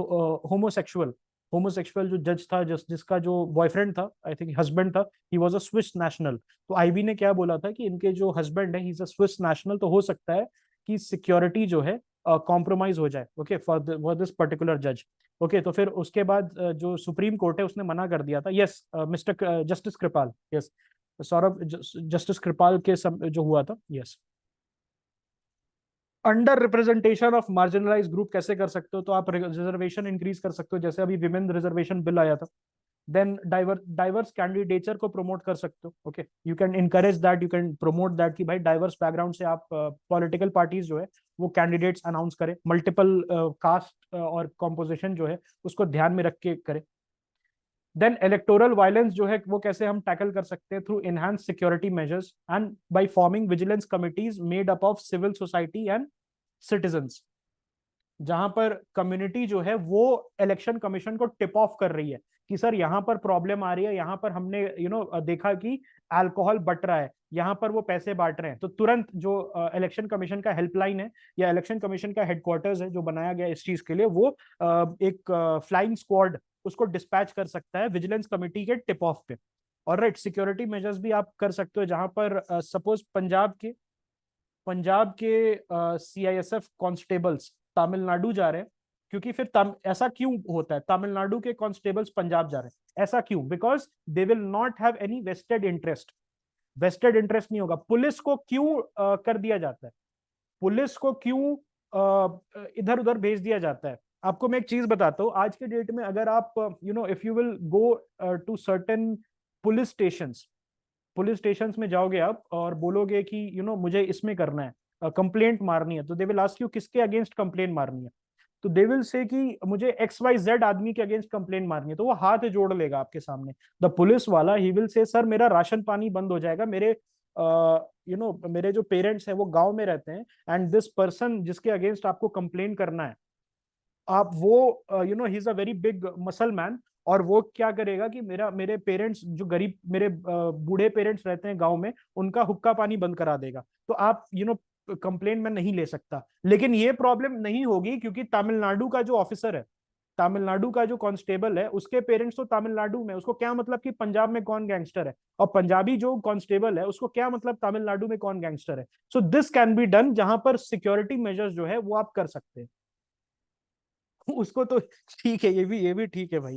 homosexual, homosexual जो जज था, जिसका जो बॉयफ्रेंड था, आई थिंक हस्बैंड था, ही वाज अ स्विस नेशनल। तो आईबी ने क्या बोला था कि इनके जो हस्बैंड है, he is a Swiss national, तो हो सकता है कि सिक्योरिटी जो है कॉम्प्रोमाइज हो जाए, ओके, फॉर दिस पर्टिकुलर जज। ओके, तो फिर उसके बाद जो सुप्रीम कोर्ट है उसने मना कर दिया था। Yes, mister justice Kripal, yes, Saurabh, justice Kripal के जो हुआ था, yes. Under representation of marginalise group कैसे कर सकते हो, तो आप रिजर्वेशन इंक्रीज कर सकते हो, जैसे अभी विमेन रिजर्वेशन बिल आया था। देन डाइवर्स कैंडिडेचर को प्रमोट कर सकते हो। Okay, you can encourage that, you can promote that, कि भाई डाइवर्स बैकग्राउंड से आप पॉलिटिकल पार्टीज जो है वो कैंडिडेट्स अनाउंस करें, मल्टीपल कास्ट और कॉम्पोजिशन जो है उसको ध्यान में रख के करें। देन इलेक्टोरल वायलेंस जो है वो कैसे हम टैकल कर सकते हैं, through enhance security measures and by forming vigilance committees made up of civil society and citizens, जहां पर कम्युनिटी जो है वो इलेक्शन कमीशन को टिप ऑफ कर रही है कि सर यहाँ पर प्रॉब्लम आ रही है, यहाँ पर हमने देखा कि अल्कोहल बट रहा है, यहाँ पर वो पैसे बांट रहे हैं, तो तुरंत जो इलेक्शन कमीशन का हेल्पलाइन है या इलेक्शन कमीशन का हेडक्वार्टर्स है जो बनाया गया इस चीज के लिए, वो एक फ्लाइंग स्क्वाड उसको डिस्पैच कर सकता है विजिलेंस कमेटी के टिप ऑफ पे। और राइट, सिक्योरिटी मेजर्स भी आप कर सकते हो, जहां पर सपोज पंजाब के सीआईएसएफ कांस्टेबल्स तमिलनाडु जा रहे हैं, क्योंकि फिर ऐसा क्यों होता है, तमिलनाडु के कांस्टेबल्स पंजाब जा रहे हैं, ऐसा क्यों? Because they will not have any vested interest. Vested interest नहीं होगा। पुलिस को क्यों कर दिया जाता है, पुलिस को क्यों इधर उधर भेज दिया जाता है? आपको मैं एक चीज बताता हूँ, आज के डेट में अगर आप if you will go to certain police stations, police station में जाओगे आप और बोलोगे कि मुझे इसमें करना है, कंप्लेंट मारनी है, तो दे विल आस्क यू किसके अगेंस्ट कंप्लेंट मारनी है, तो दे विल से कि मुझे XYZ आदमी के अगेंस्ट कंप्लेंट मारनी है, तो वो हाथ जोड़ लेगा आपके सामने। द पुलिस वाला ही विल से सर मेरा राशन पानी बंद हो जाएगा, मेरे मेरे जो पेरेंट्स हैं वो गांव में रहते हैं, एंड दिस पर्सन जिसके अगेंस्ट आपको कंप्लेन करना है, आप वो he is a very big muscle man, और वो क्या करेगा कि मेरे पेरेंट्स जो गरीब, मेरे बूढ़े पेरेंट्स रहते हैं गांव में, उनका हुक्का पानी बंद करा देगा, तो आप कंप्लेन में नहीं ले सकता। लेकिन ये प्रॉब्लम नहीं होगी क्योंकि तमिलनाडु का जो ऑफिसर है, तमिलनाडु का जो कांस्टेबल है, उसके पेरेंट्स तो तमिलनाडु में, उसको क्या मतलब कि पंजाब में कौन गैंगस्टर है, और पंजाबी जो कांस्टेबल है उसको क्या मतलब तमिलनाडु में कौन गैंगस्टर है। So this can be done, जहां पर सिक्योरिटी मेजर्स जो है वो आप कर सकते हैं। उसको तो ठीक है, ये भी ठीक है भाई,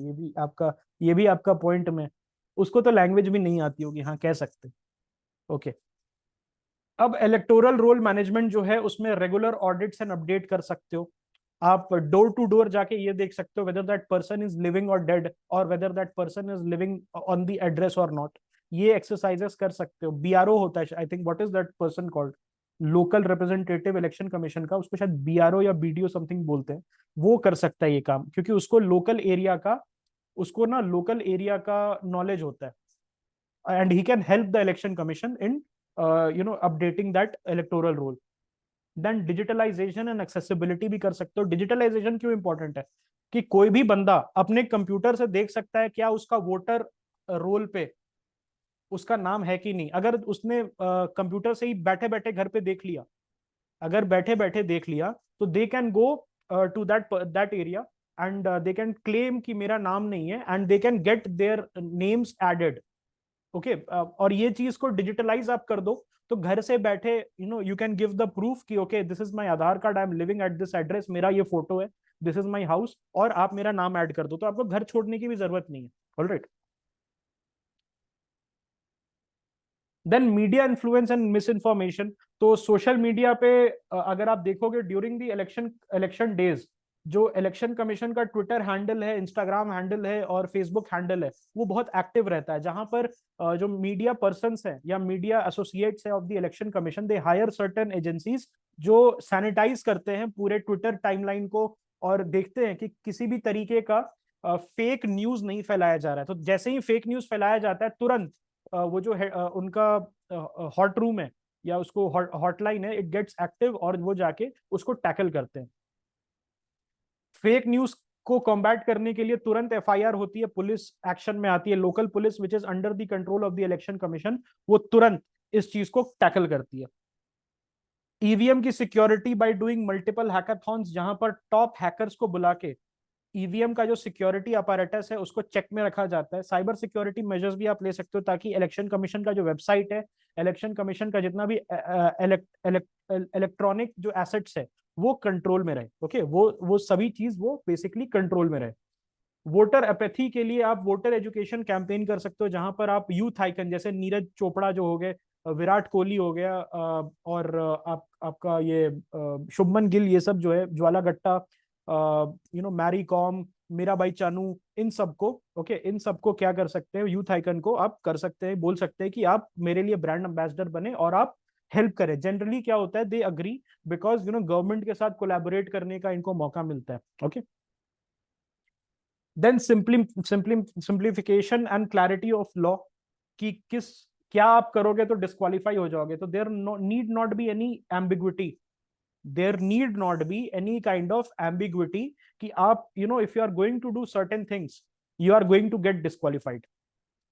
ये भी आपका पॉइंट में, उसको तो लैंग्वेज भी नहीं आती होगी, हाँ कह सकते। ओके, अब इलेक्टोरल रोल मैनेजमेंट जो है उसमें रेगुलर ऑडिट्स एंड अपडेट कर सकते हो। आप डोर टू डोर जाके ये देख सकते हो whether that person is living और डेड, और whether that person is living on the address और नॉट। ये एक्सरसाइजेस कर सकते हो। बीआरओ होता है, I think, what is that person called, local representative election commission का, उसको शायद बीआरओ या बीडीओ समथिंग बोलते हैं। वो कर सकता है ये काम, क्योंकि उसको ना लोकल एरिया का नॉलेज होता है, and he can help the election commission in updating that electoral roll. Then digitalisation and accessibility भी कर सकते हो। डिजिटलाइजेशन क्यों इंपॉर्टेंट है? कि कोई भी बंदा अपने कंप्यूटर से देख सकता है क्या उसका वोटर रोल पे उसका नाम है कि नहीं। अगर उसने कंप्यूटर से ही बैठे बैठे घर पे देख लिया, अगर बैठे बैठे देख लिया, तो they can go to that area, and they can claim कि मेरा नाम नहीं है, and they can get their names added. Okay, और ये चीज को डिजिटलाइज आप कर दो, तो घर से बैठे you can give the proof कि okay this is my Aadhaar card, I am living at this address, मेरा ये फोटो है, दिस इज माय हाउस, और आप मेरा नाम ऐड कर दो, तो आपको घर छोड़ने की भी जरूरत नहीं है। Alright, then media influence and misinformation. तो सोशल मीडिया पे अगर आप देखोगे ड्यूरिंग द इलेक्शन डेज, जो इलेक्शन कमीशन का ट्विटर हैंडल है, इंस्टाग्राम हैंडल है और फेसबुक हैंडल है, वो बहुत एक्टिव रहता है, जहां पर जो मीडिया पर्सन्स हैं या मीडिया एसोसिएट्स है of the election commission, they hire certain agencies जो सैनिटाइज करते हैं पूरे ट्विटर टाइमलाइन को, और देखते हैं कि किसी भी तरीके का फेक न्यूज नहीं फैलाया जा रहा है। तो जैसे ही फेक न्यूज फैलाया जाता है, तुरंत वो जो है उनका हॉट रूम है या उसको हॉटलाइन है, इट गेट्स एक्टिव, और वो जाके उसको टैकल करते हैं। फेक न्यूज को कॉम्बैट करने के लिए तुरंत एफआईआर होती है, पुलिस एक्शन में आती है, local police which is under the control of the election commission, वो तुरंत इस चीज को टैकल करती है। ईवीएम की security by doing multiple hackathons, जहां पर टॉप हैकर्स को बुला के ईवीएम का जो सिक्योरिटी अपैरेटस है उसको चेक में रखा जाता है। साइबर सिक्योरिटी मेजर्स भी आप ले सकते हो, ताकि इलेक्शन कमीशन का जो वेबसाइट है, इलेक्शन कमीशन का जितना भी इलेक्ट्रॉनिक जो एसेट्स है, वो कंट्रोल में रहे। ओके, वो सभी चीज वो बेसिकली कंट्रोल में रहे। वोटर अपैथी के लिए आप वोटर एजुकेशन कैंपेन कर सकते हो, जहां पर आप यूथ आइकन जैसे नीरज चोपड़ा जो हो गए, विराट कोहली हो गया, और आपका ये शुभमन गिल, ये सब जो है, ज्वाला गट्टा, मैरी कॉम, मीराबाई चानू, इन सबको, ओके, इन सबको क्या कर सकते हैं, यूथ आइकन को आप कर सकते हैं, बोल सकते हैं कि आप मेरे लिए ब्रांड एम्बेसडर बने और आप हेल्प करें। जनरली क्या होता है, दे अग्री, बिकॉज गवर्नमेंट के साथ कोलैबोरेट करने का इनको मौका मिलता है। Okay, then simplification and clarity of law, कि किस क्या आप करोगे तो डिस्क्वालीफाई हो जाओगे, तो there need not be any ambiguity, there need not be any kind of ambiguity, कि आप if you are going to do certain things, you are going to get disqualified.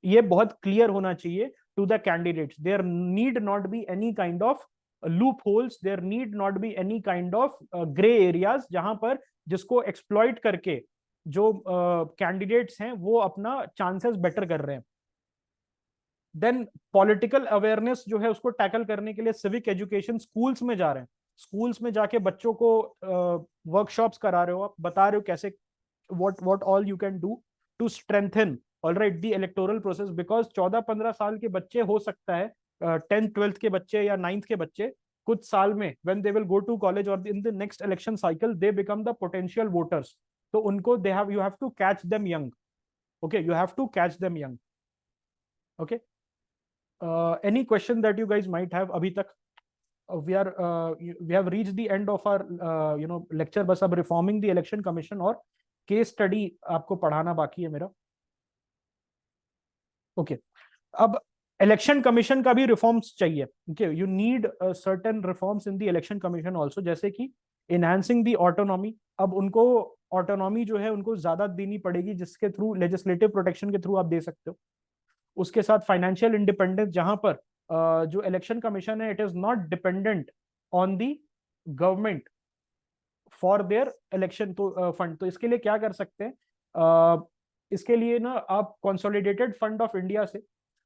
ये बहुत क्लियर होना चाहिए to the candidates. There need not be any kind of loopholes, there need not be any kind of grey areas जहां पर जिसको exploit करके जो candidates हैं वो अपना चांसेस बेटर कर रहे हैं. देन पॉलिटिकल अवेयरनेस जो है उसको टैकल करने के लिए सिविक एजुकेशन स्कूल्स में जा रहे हैं. स्कूल्स में जाके बच्चों को वर्कशॉप्स करा रहे हो, आप बता रहे हो कैसे what all you can do to strengthen all right the electoral process, because 14-15 साल के बच्चे हो सकता है 10th 12th के बच्चे या 9th के बच्चे कुछ साल में when they will go to college or in the next election cycle they become the potential voters. तो उनको you have to catch them young. Okay, you have to catch them young. Okay, any question that you guys might have अभी तक? We have reached the end of our lecture. बस अब reforming the election commission और case study आपको पढ़ाना बाकी है मेरा. ओके, अब इलेक्शन कमीशन का भी रिफॉर्म्स चाहिए. Okay, you need certain reforms in the election commission also, जैसे कि एनहांसिंग द ऑटोनॉमी. अब उनको ऑटोनॉमी जो है उनको ज्यादा देनी पड़ेगी, जिसके थ्रू लेजिस्लेटिव प्रोटेक्शन के थ्रू आप दे सकते हो. उसके साथ फाइनेंशियल इंडिपेंडेंस, जहां पर जो इलेक्शन कमीशन है it is not dependent on the government for their election तो फंड. तो इसके लिए क्या कर सकते हैं, इसके लिए ना आप कंसोलिडेटेड फंड ऑफ इंडिया से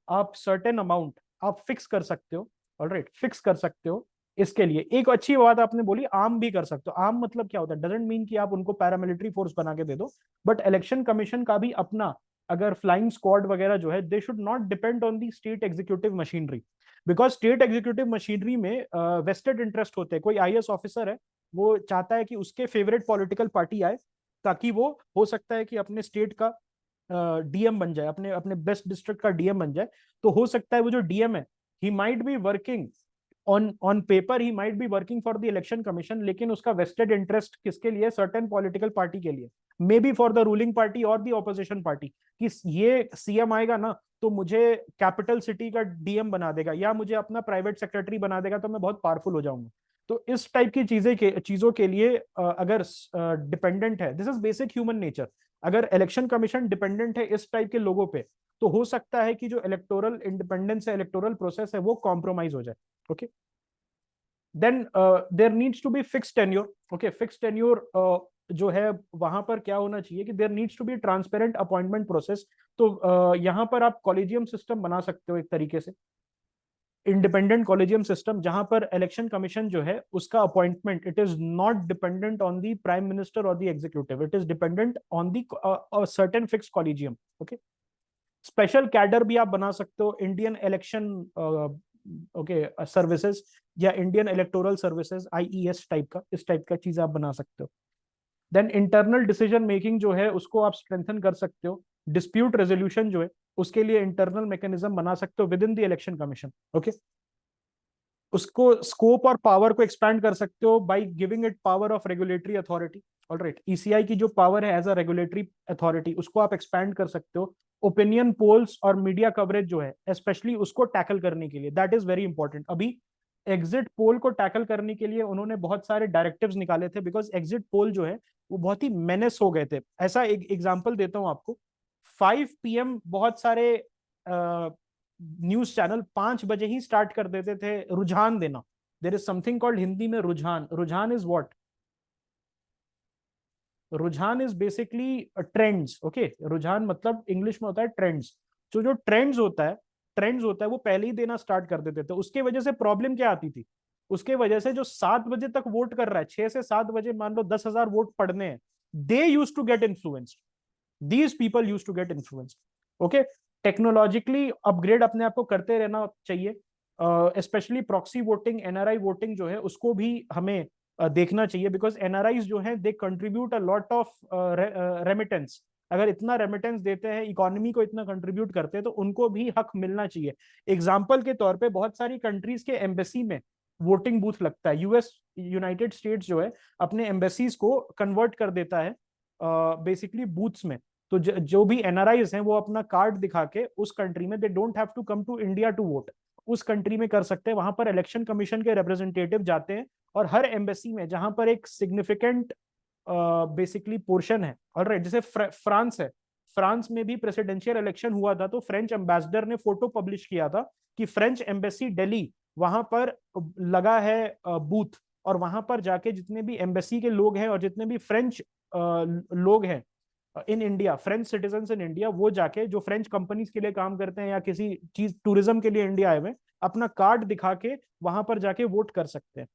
आप सर्टेन अमाउंट आप फिक्स कर सकते हो. ऑलराइट, फिक्स कर सकते हो. इसके लिए एक अच्छी बात आपने बोली, आर्म भी कर सकते हो. आर्म मतलब क्या होता है, डजंट मीन कि आप उनको पैरामिलिट्री फोर्स बना के दे दो, बट इलेक्शन कमीशन का भी अपना अगर फ्लाइंग स्क्वाड वगैरह जो है they should not depend on the state executive machinery, because state executive machinery में वेस्टेड इंटरेस्ट होते हैं. कोई आईएएस ऑफिसर है वो चाहता है कि उसके फेवरेट पॉलिटिकल पार्टी आए ताकि वो हो सकता है कि अपने स्टेट का डीएम बन जाए, अपने अपने बेस्ट डिस्ट्रिक्ट का डीएम बन जाए. तो हो सकता है वो जो डीएम है he might be working on paper, he might be working for the election commission, लेकिन उसका वेस्टेड इंटरेस्ट किसके लिए, सर्टेन पॉलिटिकल पार्टी के लिए, may be for the ruling party और द ऑपोजिशन पार्टी, कि ये सीएम आएगा ना तो मुझे कैपिटल सिटी का डीएम बना देगा या मुझे अपना प्राइवेट सेक्रेटरी बना देगा तो मैं बहुत पावरफुल हो जाऊंगा. तो इस टाइप की चीजों के लिए अगर डिपेंडेंट है, this is basic human nature, अगर इलेक्शन कमीशन डिपेंडेंट है इस टाइप के लोगों पे तो हो सकता है कि जो इलेक्टोरल इंडिपेंडेंस है, इलेक्टोरल प्रोसेस है वो कॉम्प्रोमाइज हो जाए. Okay, then there needs to be fixed tenure. Okay, fixed tenure जो है वहां पर क्या होना चाहिए कि there needs to be transparent appointment process. तो यहाँ पर आप कॉलेजियम सिस्टम बना सकते हो एक तरीके से, इंडिपेंडेंट कॉलेजियम सिस्टम, जहां पर इलेक्शन कमीशन जो है उसका appointment it is not dependent on the prime minister और the executive, it is dependent on the certain fixed collegium. Okay, special cadre भी आप बना सकते हो, इंडियन इलेक्शन ओके सर्विसेज या Indian electoral services, IES type का, इस type का चीज आप बना सकते हो. देन इंटरनल डिसीजन मेकिंग जो है उसको आप स्ट्रेंथन कर सकते हो. डिस्प्यूट रेजोल्यूशन जो है उसके लिए इंटरनल मैकेनिज्म बना सकते हो with in the election commission. Okay, उसको स्कोप और पावर को एक्सपैंड कर सकते हो by giving it power of regulatory authority. Alright, ECI की जो पावर है एज अ रेगुलेटरी अथॉरिटी उसको आप एक्सपैंड कर सकते हो. ओपिनियन पोल्स और मीडिया कवरेज जो है स्पेशली उसको टैकल करने के लिए, दैट इज वेरी इंपॉर्टेंट. अभी एग्जिट पोल को टैकल करने के लिए उन्होंने बहुत सारे डायरेक्टिव्स निकाले थे, बिकॉज एग्जिट पोल जो है वो बहुत ही मेनेस हो गए थे. ऐसा एक एग्जांपल देता हूं आपको, 5 PM बहुत सारे न्यूज चैनल 5 बजे ही स्टार्ट कर देते थे रुझान देना. There is something called Hindi में रुझान. रुझान इज व्हाट, रुझान इज बेसिकली ट्रेंड्स. ओके, रुझान मतलब इंग्लिश में होता है ट्रेंड्स. तो जो ट्रेंड्स होता है वो पहले ही देना स्टार्ट कर देते थे. उसके वजह से प्रॉब्लम क्या आती थी, उसके वजह से जो 7 बजे तक वोट कर रहा है, 6 से 7 बजे मान लो 10,000 वोट पड़ने हैं, they use to get influenced, these people use to get influenced. Okay, technologically upgrade अपने आप को करते रहना चाहिए. Specially proxy voting, NRI voting जो है उसको भी हमें देखना चाहिए, बिकॉज एनआरआईज जो है they contribute a lot of remittance. अगर इतना रेमिटेंस देते हैं, इकोनॉमी को इतना कंट्रीब्यूट करते हैं, तो उनको भी हक मिलना चाहिए. एग्जाम्पल के तौर पे बहुत सारी कंट्रीज के एम्बेसी में वोटिंग बूथ लगता है. यूएस, यूनाइटेड स्टेट्स जो है अपने एम्बेसीज को कन्वर्ट कर देता है बेसिकली बूथ्स में. तो जो भी एनआरआईज हैं वो अपना कार्ड दिखा के उस कंट्री में, they don't have to come to India to vote, उस कंट्री में कर सकते हैं. वहां पर इलेक्शन कमीशन के रिप्रेजेंटेटिव जाते हैं और हर एम्बेसी में जहां पर एक सिग्निफिकेंट बेसिकली पोर्शन है, ऑलराइट, जैसे फ्रांस है, फ्रांस में भी प्रेसिडेंशियल इलेक्शन हुआ था तो फ्रेंच एम्बेसडर ने फोटो पब्लिश किया था कि फ्रेंच एम्बेसी दिल्ली वहां पर लगा है बूथ, और वहां पर जाके जितने भी एम्बेसी के लोग हैं और जितने भी फ्रेंच लोग हैं in India, French citizen in India, वो जाके जो फ्रेंच कंपनीज के लिए काम करते हैं या किसी चीज टूरिज्म के लिए इंडिया आए हुए, अपना कार्ड दिखा के वहां पर जाके वोट कर सकते हैं।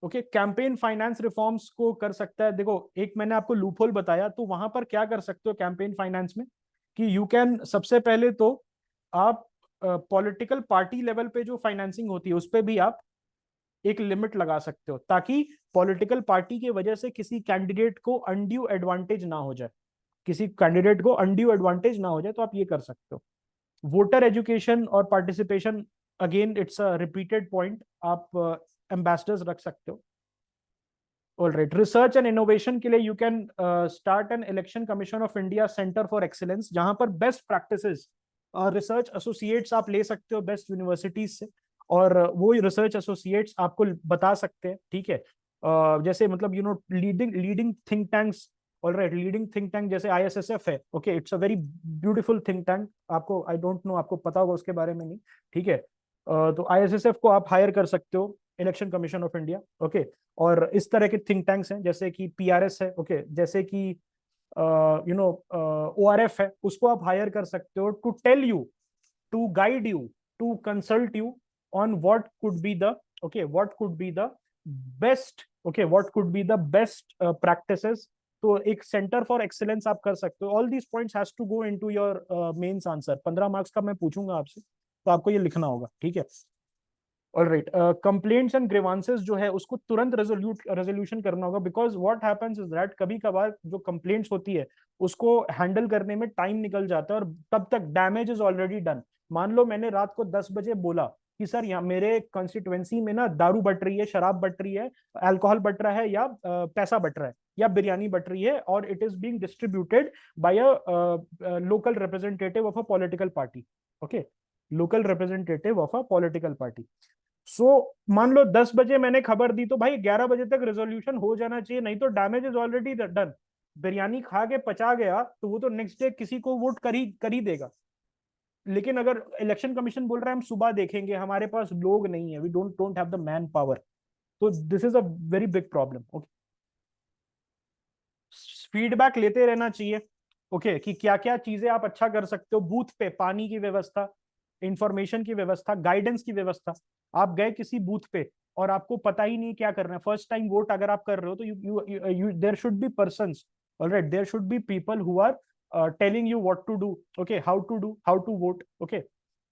ओके, कैंपेन फाइनेंस रिफॉर्म्स को कर सकता है। देखो, एक मैंने आपको लूपहोल बताया, तो वहां पर क्या कर सकते हो कैंपेन फाइनेंस में, कि यू कैन, सबसे पहले तो आप पॉलिटिकल पार्टी लेवल पे जो फाइनेंसिंग होती है उस पर भी आप एक लिमिट लगा सकते हो, ताकि पॉलिटिकल पार्टी की वजह से किसी कैंडिडेट को अनड्यू एडवांटेज ना हो जाए, किसी कैंडिडेट को अनड्यू एडवांटेज ना हो जाए, तो आप ये कर सकते हो। वोटर एजुकेशन और participation, again it's a repeated point, आप एम्बेसडर्स रख सकते हो। ऑलराइट, रिसर्च एंड इनोवेशन के लिए you can start an election commission of India centre for excellence, जहां पर बेस्ट प्रैक्टिसेस रिसर्च एसोसिएट्स आप ले सकते हो बेस्ट यूनिवर्सिटीज से, और वो रिसर्च एसोसिएट्स आपको बता सकते हैं, ठीक है। जैसे मतलब leading leading think tanks, alright, leading think tank जैसे आईएसएसएफ है, okay, it's a very beautiful think tank, आपको आई डोंट नो, आपको पता होगा उसके बारे में नहीं, ठीक है। तो आईएसएसएफ को आप हायर कर सकते हो election commission of India, okay. और इस तरह के थिंक टैंक्स हैं जैसे कि पीआरएस है, ओके, जैसे कि ओआरएफ है, उसको आप हायर कर सकते हो to tell you, to guide you, to consult you on what could be the, okay, what could be the best, okay, what could be the best practices. तो एक सेंटर फॉर एक्सीलेंस आप कर सकते हो। All these points has to go into your mains answer, 15 marks का मैं पूछूंगा आपसे, तो आपको ये लिखना होगा, ठीक है। ऑलराइट, कंप्लेंट्स एंड ग्रीवांसेस जो है उसको तुरंत रेजोल्यूशन करना होगा, because what happens is that कभी कभार जो कंप्लेंट्स होती है उसको हैंडल करने में टाइम निकल जाता है और तब तक डैमेज इज ऑलरेडी डन। मान लो मैंने रात को 10 बजे बोला कि सर यहाँ मेरे कॉन्स्टिट्युएंसी में ना दारू बट रही है, शराब बट रही है, अल्कोहल बट रहा है, या पैसा बट रहा है, या बिरयानी बट रही है, और it is being distributed by a local representative of a political party, okay, local representative of a political party. So मान लो 10 बजे मैंने खबर दी, तो भाई 11 बजे तक रेजोल्यूशन हो जाना चाहिए, नहीं तो damage is already done. Biryani खा के पचा गया तो वो तो नेक्स्ट डे किसी को वोट कर ही देगा। लेकिन अगर इलेक्शन कमीशन बोल रहा है हम सुबह देखेंगे, हमारे पास लोग नहीं है, we don't have the manpower, तो this is a very big problem. Okay, feedback लेते रहना चाहिए, ओके, कि क्या क्या चीजें आप अच्छा कर सकते हो बूथ पे, पानी की व्यवस्था, इंफॉर्मेशन की व्यवस्था, गाइडेंस की व्यवस्था। आप गए किसी बूथ पे और आपको पता ही नहीं क्या करना है, फर्स्ट टाइम वोट अगर आप कर रहे हो, तो you there should be persons, alright, there should be people who are telling you what to do, okay, how to vote, okay.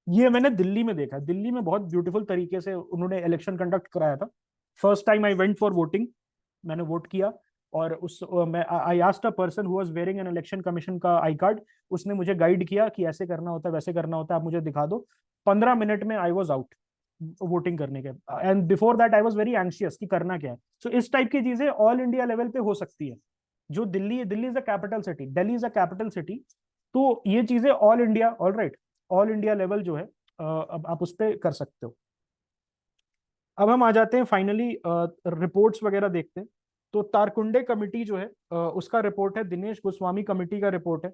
ये मैंने दिल्ली में देखा, दिल्ली में बहुत ब्यूटीफुल तरीके से उन्होंने इलेक्शन कंडक्ट कराया था। First time I went for voting, मैंने वोट किया, और उस मैं I asked a person who was wearing N election commission का आई कार्ड, उसने मुझे गाइड किया कि ऐसे करना होता है, वैसे करना होता है, आप मुझे दिखा दो। 15 मिनट में आई वाज आउट वोटिंग करने के, and before that I was very anxious कि करना क्या है। सो इस टाइप की चीजें ऑल इंडिया लेवल पे हो सकती है। जो Delhi is a capital city, Delhi is a capital city, तो ये चीजें all India, all right, all India level जो है अब आप उस पर कर सकते हो। अब हम आ जाते हैं फाइनली रिपोर्ट्स वगैरह देखते हैं। तो तारकुंडे कमिटी जो है उसका रिपोर्ट है, दिनेश गोस्वामी कमिटी का रिपोर्ट है,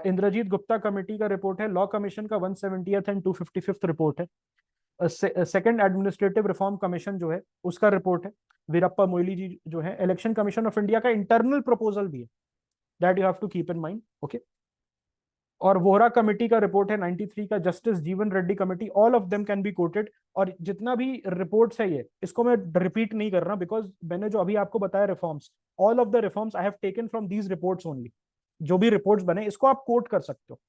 इंद्रजीत गुप्ता कमेटी का रिपोर्ट है, लॉ कमीशन का 170th एंड 255th रिपोर्ट है, सेकंड एडमिनिस्ट्रेटिव रिफॉर्म कमीशन जो है उसका रिपोर्ट है, वीरप्पा मोइली जी जो है, इलेक्शन कमीशन ऑफ इंडिया का इंटरनल प्रपोजल भी है, that you have to keep in mind, okay. और वोहरा कमेटी का रिपोर्ट है 93 का, जस्टिस जीवन Reddy committee, all of them can be coated. और जितना भी रिपोर्ट्स है ये, इसको मैं रिपीट नहीं कर रहा, बिकॉज मैंने जो अभी आपको बताया reforms, all of the reforms I have taken from these reports only. जो भी रिपोर्ट्स बने इसको आप कोट कर सकते हो,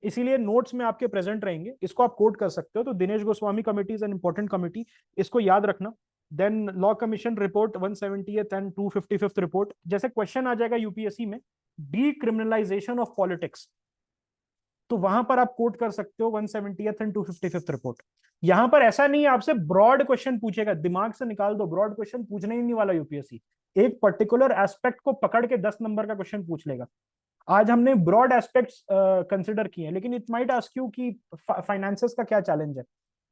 इसीलिए नोट्स में आपके प्रेजेंट रहेंगे, इसको आप कोट कर सकते हो। तो Dinesh Goswami committee is an important committee, इसको याद रखना। Then law commission report 170th and 255th report, जैसे क्वेश्चन आ जाएगा यूपीएससी में, डीक्रिमिनलाइजेशन ऑफ पॉलिटिक्स, तो वहां पर आप कोट कर सकते हो 170th एंड 255th रिपोर्ट। यहां पर ऐसा नहीं है आपसे ब्रॉड क्वेश्चन पूछेगा, दिमाग से निकाल दो, ब्रॉड क्वेश्चन पूछने ही नहीं वाला यूपीएससी, एक पर्टिकुलर एस्पेक्ट को पकड़ के 10 नंबर का क्वेश्चन पूछ लेगा। आज हमने ब्रॉड एस्पेक्ट्स कंसिडर किए हैं, लेकिन इट माइट आस्क यू कि फाइनेंसेस का क्या चैलेंज है,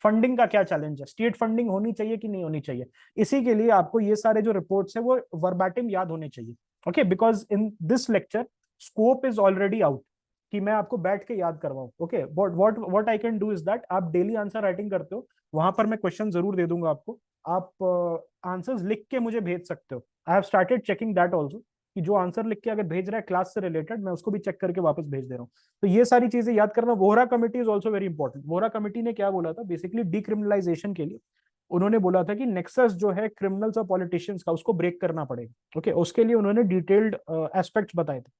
फंडिंग का क्या चैलेंज है, स्टेट फंडिंग होनी चाहिए कि नहीं होनी चाहिए। इसी के लिए आपको ये सारे जो रिपोर्ट्स है वो वर्बैटिम याद होने चाहिए, okay, because in this lecture scope is already out कि मैं आपको बैठ के याद करवाऊं. Okay, what I can do is that आप डेली आंसर राइटिंग करते हो, वहां पर मैं क्वेश्चन जरूर दे दूंगा आपको, आप आंसर्स लिख के मुझे भेज सकते हो. I have started checking that also कि जो आंसर लिख के अगर भेज रहा है क्लास से रिलेटेड, मैं उसको भी चेक करके वापस भेज दे रहा हूँ. तो ये सारी चीजें याद करना. Vohra committee is also very important. Vohra committee ने क्या बोला था बेसिकली डिक्रिमिनलाइजेशन के लिए, उन्होंने बोला था कि नेक्सस जो है क्रिमिनल्स और पॉलिटिशियंस का उसको ब्रेक करना पड़ेगा. ओके, उसके लिए उन्होंने डिटेल्ड एस्पेक्ट्स बताए थे.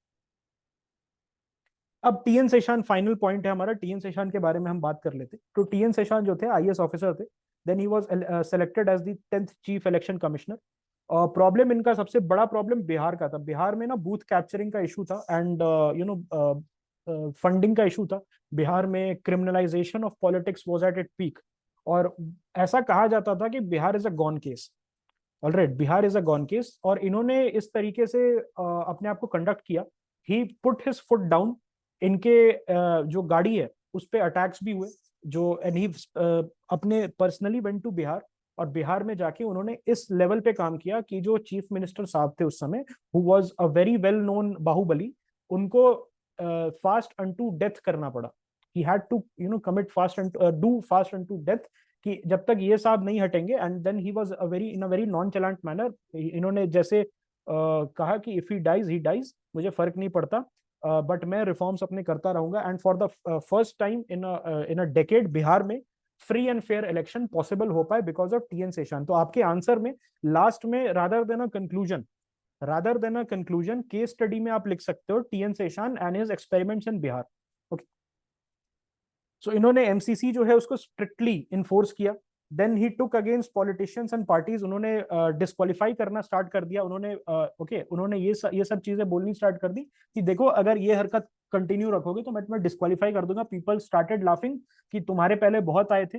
अब टीएन शेषान फाइनल पॉइंट है हमारा. टीएन शेषान के बारे में हम बात कर लेते. तो टीएन शेषान जो थे आईएएस ऑफिसर थे. Then he was selected as the 10th chief election commissioner. Problem इनका सबसे बड़ा प्रॉब्लम बिहार का था. बिहार में ना बूथ कैप्चरिंग का इशू था एंड यू नो फंडिंग का इशू था. बिहार में criminalisation of politics was at it peak. और ऐसा कहा जाता था कि Bihar is a gone case. Alright, Bihar is a gone case. और इन्होंने इस तरीके से अपने आप को कंडक्ट किया. ही पुट हिज फुट डाउन. इनके जो गाड़ी है उस पे अटैक्स भी हुए. जो एंड ही अपने पर्सनली वेंट टू बिहार. और बिहार में जाके उन्होंने इस लेवल पे काम किया कि जो चीफ मिनिस्टर साहब थे उस समय, who was a very well known bahubali, उनको फास्ट अनटू डेथ करना पड़ा. He had to you know commit fast do fast unto death कि जब तक ये साहब नहीं हटेंगे. And then he was a very in a very nonchalant manner. इन्होंने जैसे कहा कि इफ ही डाइज मुझे फर्क नहीं पड़ता, बट मैं रिफॉर्म्स अपने करता रहूंगा. And for the first time in a decade Bihar में free and fair election possible हो पाए बिकॉज ऑफ टीएन शेषान. तो आपके आंसर में लास्ट में rather than a conclusion case study में आप लिख सकते हो TN Seshan and his experiments in Bihar. Okay, so इन्होंने एमसीसी जो है उसको स्ट्रिक्टली इन्फोर्स किया. Then he took against politicians and parties. उन्होंने डिस्क्वालीफाई करना स्टार्ट कर दिया. उन्होंने उन्होंने ये सब चीजें बोलनी स्टार्ट कर दी कि देखो अगर ये हरकत कंटिन्यू रखोगे तो मैं तुम्हें डिस्क्वालीफाई कर दूंगा. पीपल स्टार्टेड लाफिंग कि तुम्हारे पहले बहुत आए थे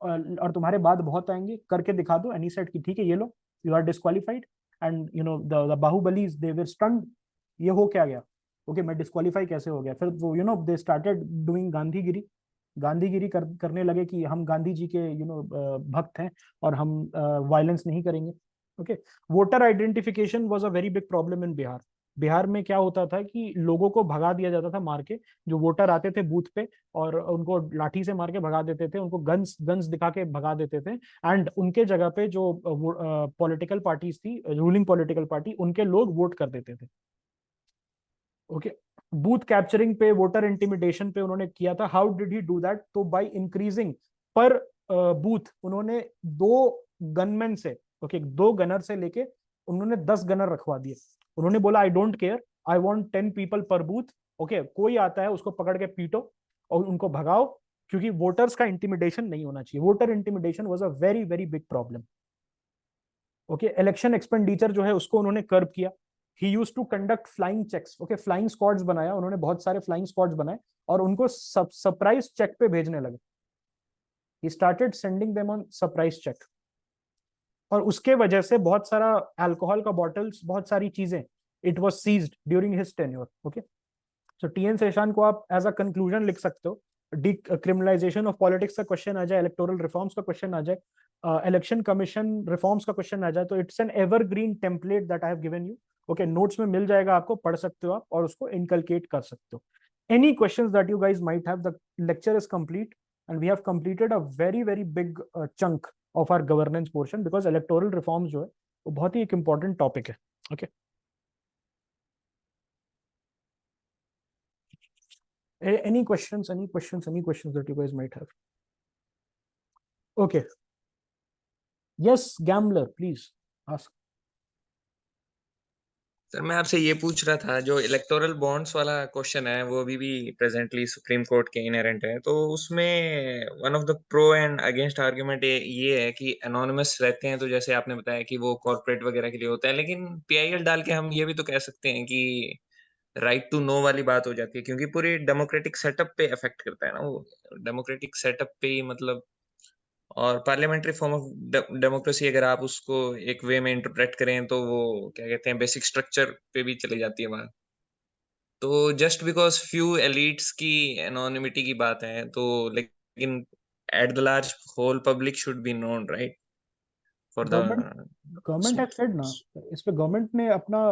और तुम्हारे बाद बहुत आएंगे, करके दिखा दो. एनी सेड कि ठीक है ये लो, you are disqualified. And you know the bahubalis they were stunned. ये हो क्या गया? ओके, मैं डिस्क्वालीफाई कैसे हो गया? फिर वो you know they started doing Gandhigiri. Gandhigiri करने लगे कि हम गांधी जी के भक्त हैं और हम वायलेंस नहीं करेंगे. Okay, voter identification was a very big problem in Bihar. Bihar में क्या होता था कि लोगों को भगा दिया जाता था मार के. जो वोटर आते थे बूथ पे और उनको लाठी से मार के भगा देते थे, उनको गन्स गन्स दिखा के भगा देते थे. एंड उनके जगह पे जो पॉलिटिकल पार्टीज थी, रूलिंग पॉलिटिकल पार्टी, उनके लोग वोट कर देते थे. ओके, बूथ कैप्चरिंग पे, वोटर इंटिमिडेशन पे उन्होंने किया था. How did he do that? तो बाय इंक्रीजिंग पर बूथ उन्होंने दो गनमैन से, ओके, दो गनर से लेके उन्होंने 10 गनर रखवा दिए. उन्होंने बोला I don't care, I want 10 people पर बूथ. ओके, कोई आता है उसको पकड़ के पीटो और उनको भगाओ, क्योंकि वोटर्स का इंटिमिडेशन नहीं होना चाहिए. Voter intimidation was a very very big problem. Okay, election expenditure जो है उसको उन्होंने कर्ब किया. He use to conduct flying checks. Okay, flying squads बनाया उन्होंने, बहुत सारे फ्लाइंग स्क्वाड्स बनाए और उनको सरप्राइज चेक पे भेजने लगे. He started sending them on surprise cheque. और उसके वजह से बहुत सारा अल्कोहल का बॉटल्स, बहुत सारी चीजें, it was seized during his tenure. Okay, so TN Seshan को आप एज अ कंक्लूजन लिख सकते हो. डिक्रिमिनलाइजेशन ऑफ पॉलिटिक्स का क्वेश्चन आ जाए, इलेक्टोरल रिफॉर्म्स का क्वेश्चन आ जाए, इलेक्शन कमीशन रिफॉर्म्स का क्वेश्चन आ जाए, तो it's an evergreen template that I have given you. Okay, notes में मिल जाएगा आपको, पढ़ सकते हो आप और उसको इनकलकेट कर सकते हो. Any questions that you guys might have, the lecture is complete and we have completed a very very big chunk of our governance portion, because electoral reforms जो है वो बहुत ही एक इंपॉर्टेंट टॉपिक है. Okay, any questions that you guys might have? Okay, yes, gambler, please ask. Sir मैं आपसे ये पूछ रहा था, जो इलेक्टोरल बॉन्ड्स वाला क्वेश्चन है वो अभी भी प्रेजेंटली सुप्रीम कोर्ट के इनहेरेंट है, तो उसमें one of the pro and against argument ये है कि एनोनिमस रहते हैं, तो जैसे आपने बताया कि वो कॉर्पोरेट वगैरह के लिए होता है, लेकिन पीआईएल डाल के हम ये भी तो कह सकते हैं कि राइट टू नो वाली बात हो जाती है, क्योंकि पूरी डेमोक्रेटिक सेटअप पे इफेक्ट करता है ना वो, डेमोक्रेटिक सेटअप पे ही मतलब। और पार्लियामेंट्री फॉर्म ऑफ डेमोक्रेसी अगर आप उसको एक वे में इंटरप्रेट करें तो वो क्या कहते हैं, बेसिक स्ट्रक्चर पे भी चली जाती है बात। तो जस्ट बिकॉज फ्यू एलिट्स की एनोनिमिटी की बात है, तो लेकिन at the large whole public should be known, right, for the government government has said ना, इस पे गवर्नमेंट ने अपना,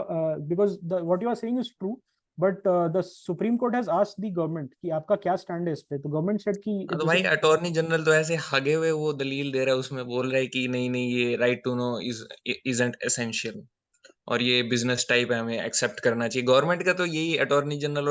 because what you are saying is true, but the supreme court has asked the government कि आपका क्या stand है इस पे, तो गवर्नमेंट सेड कि हाँ, तो this भाई is- अटॉर्नी जनरल तो ऐसे हगे हुए वो दलील दे रहा है, उसमें बोल रहा है कि नहीं नहीं ये right to know isn't essential और ये बिजनेस टाइप है, हमें एक्सेप्ट करना चाहिए। गवर्नमेंट का तो यही अटॉर्नी जनरल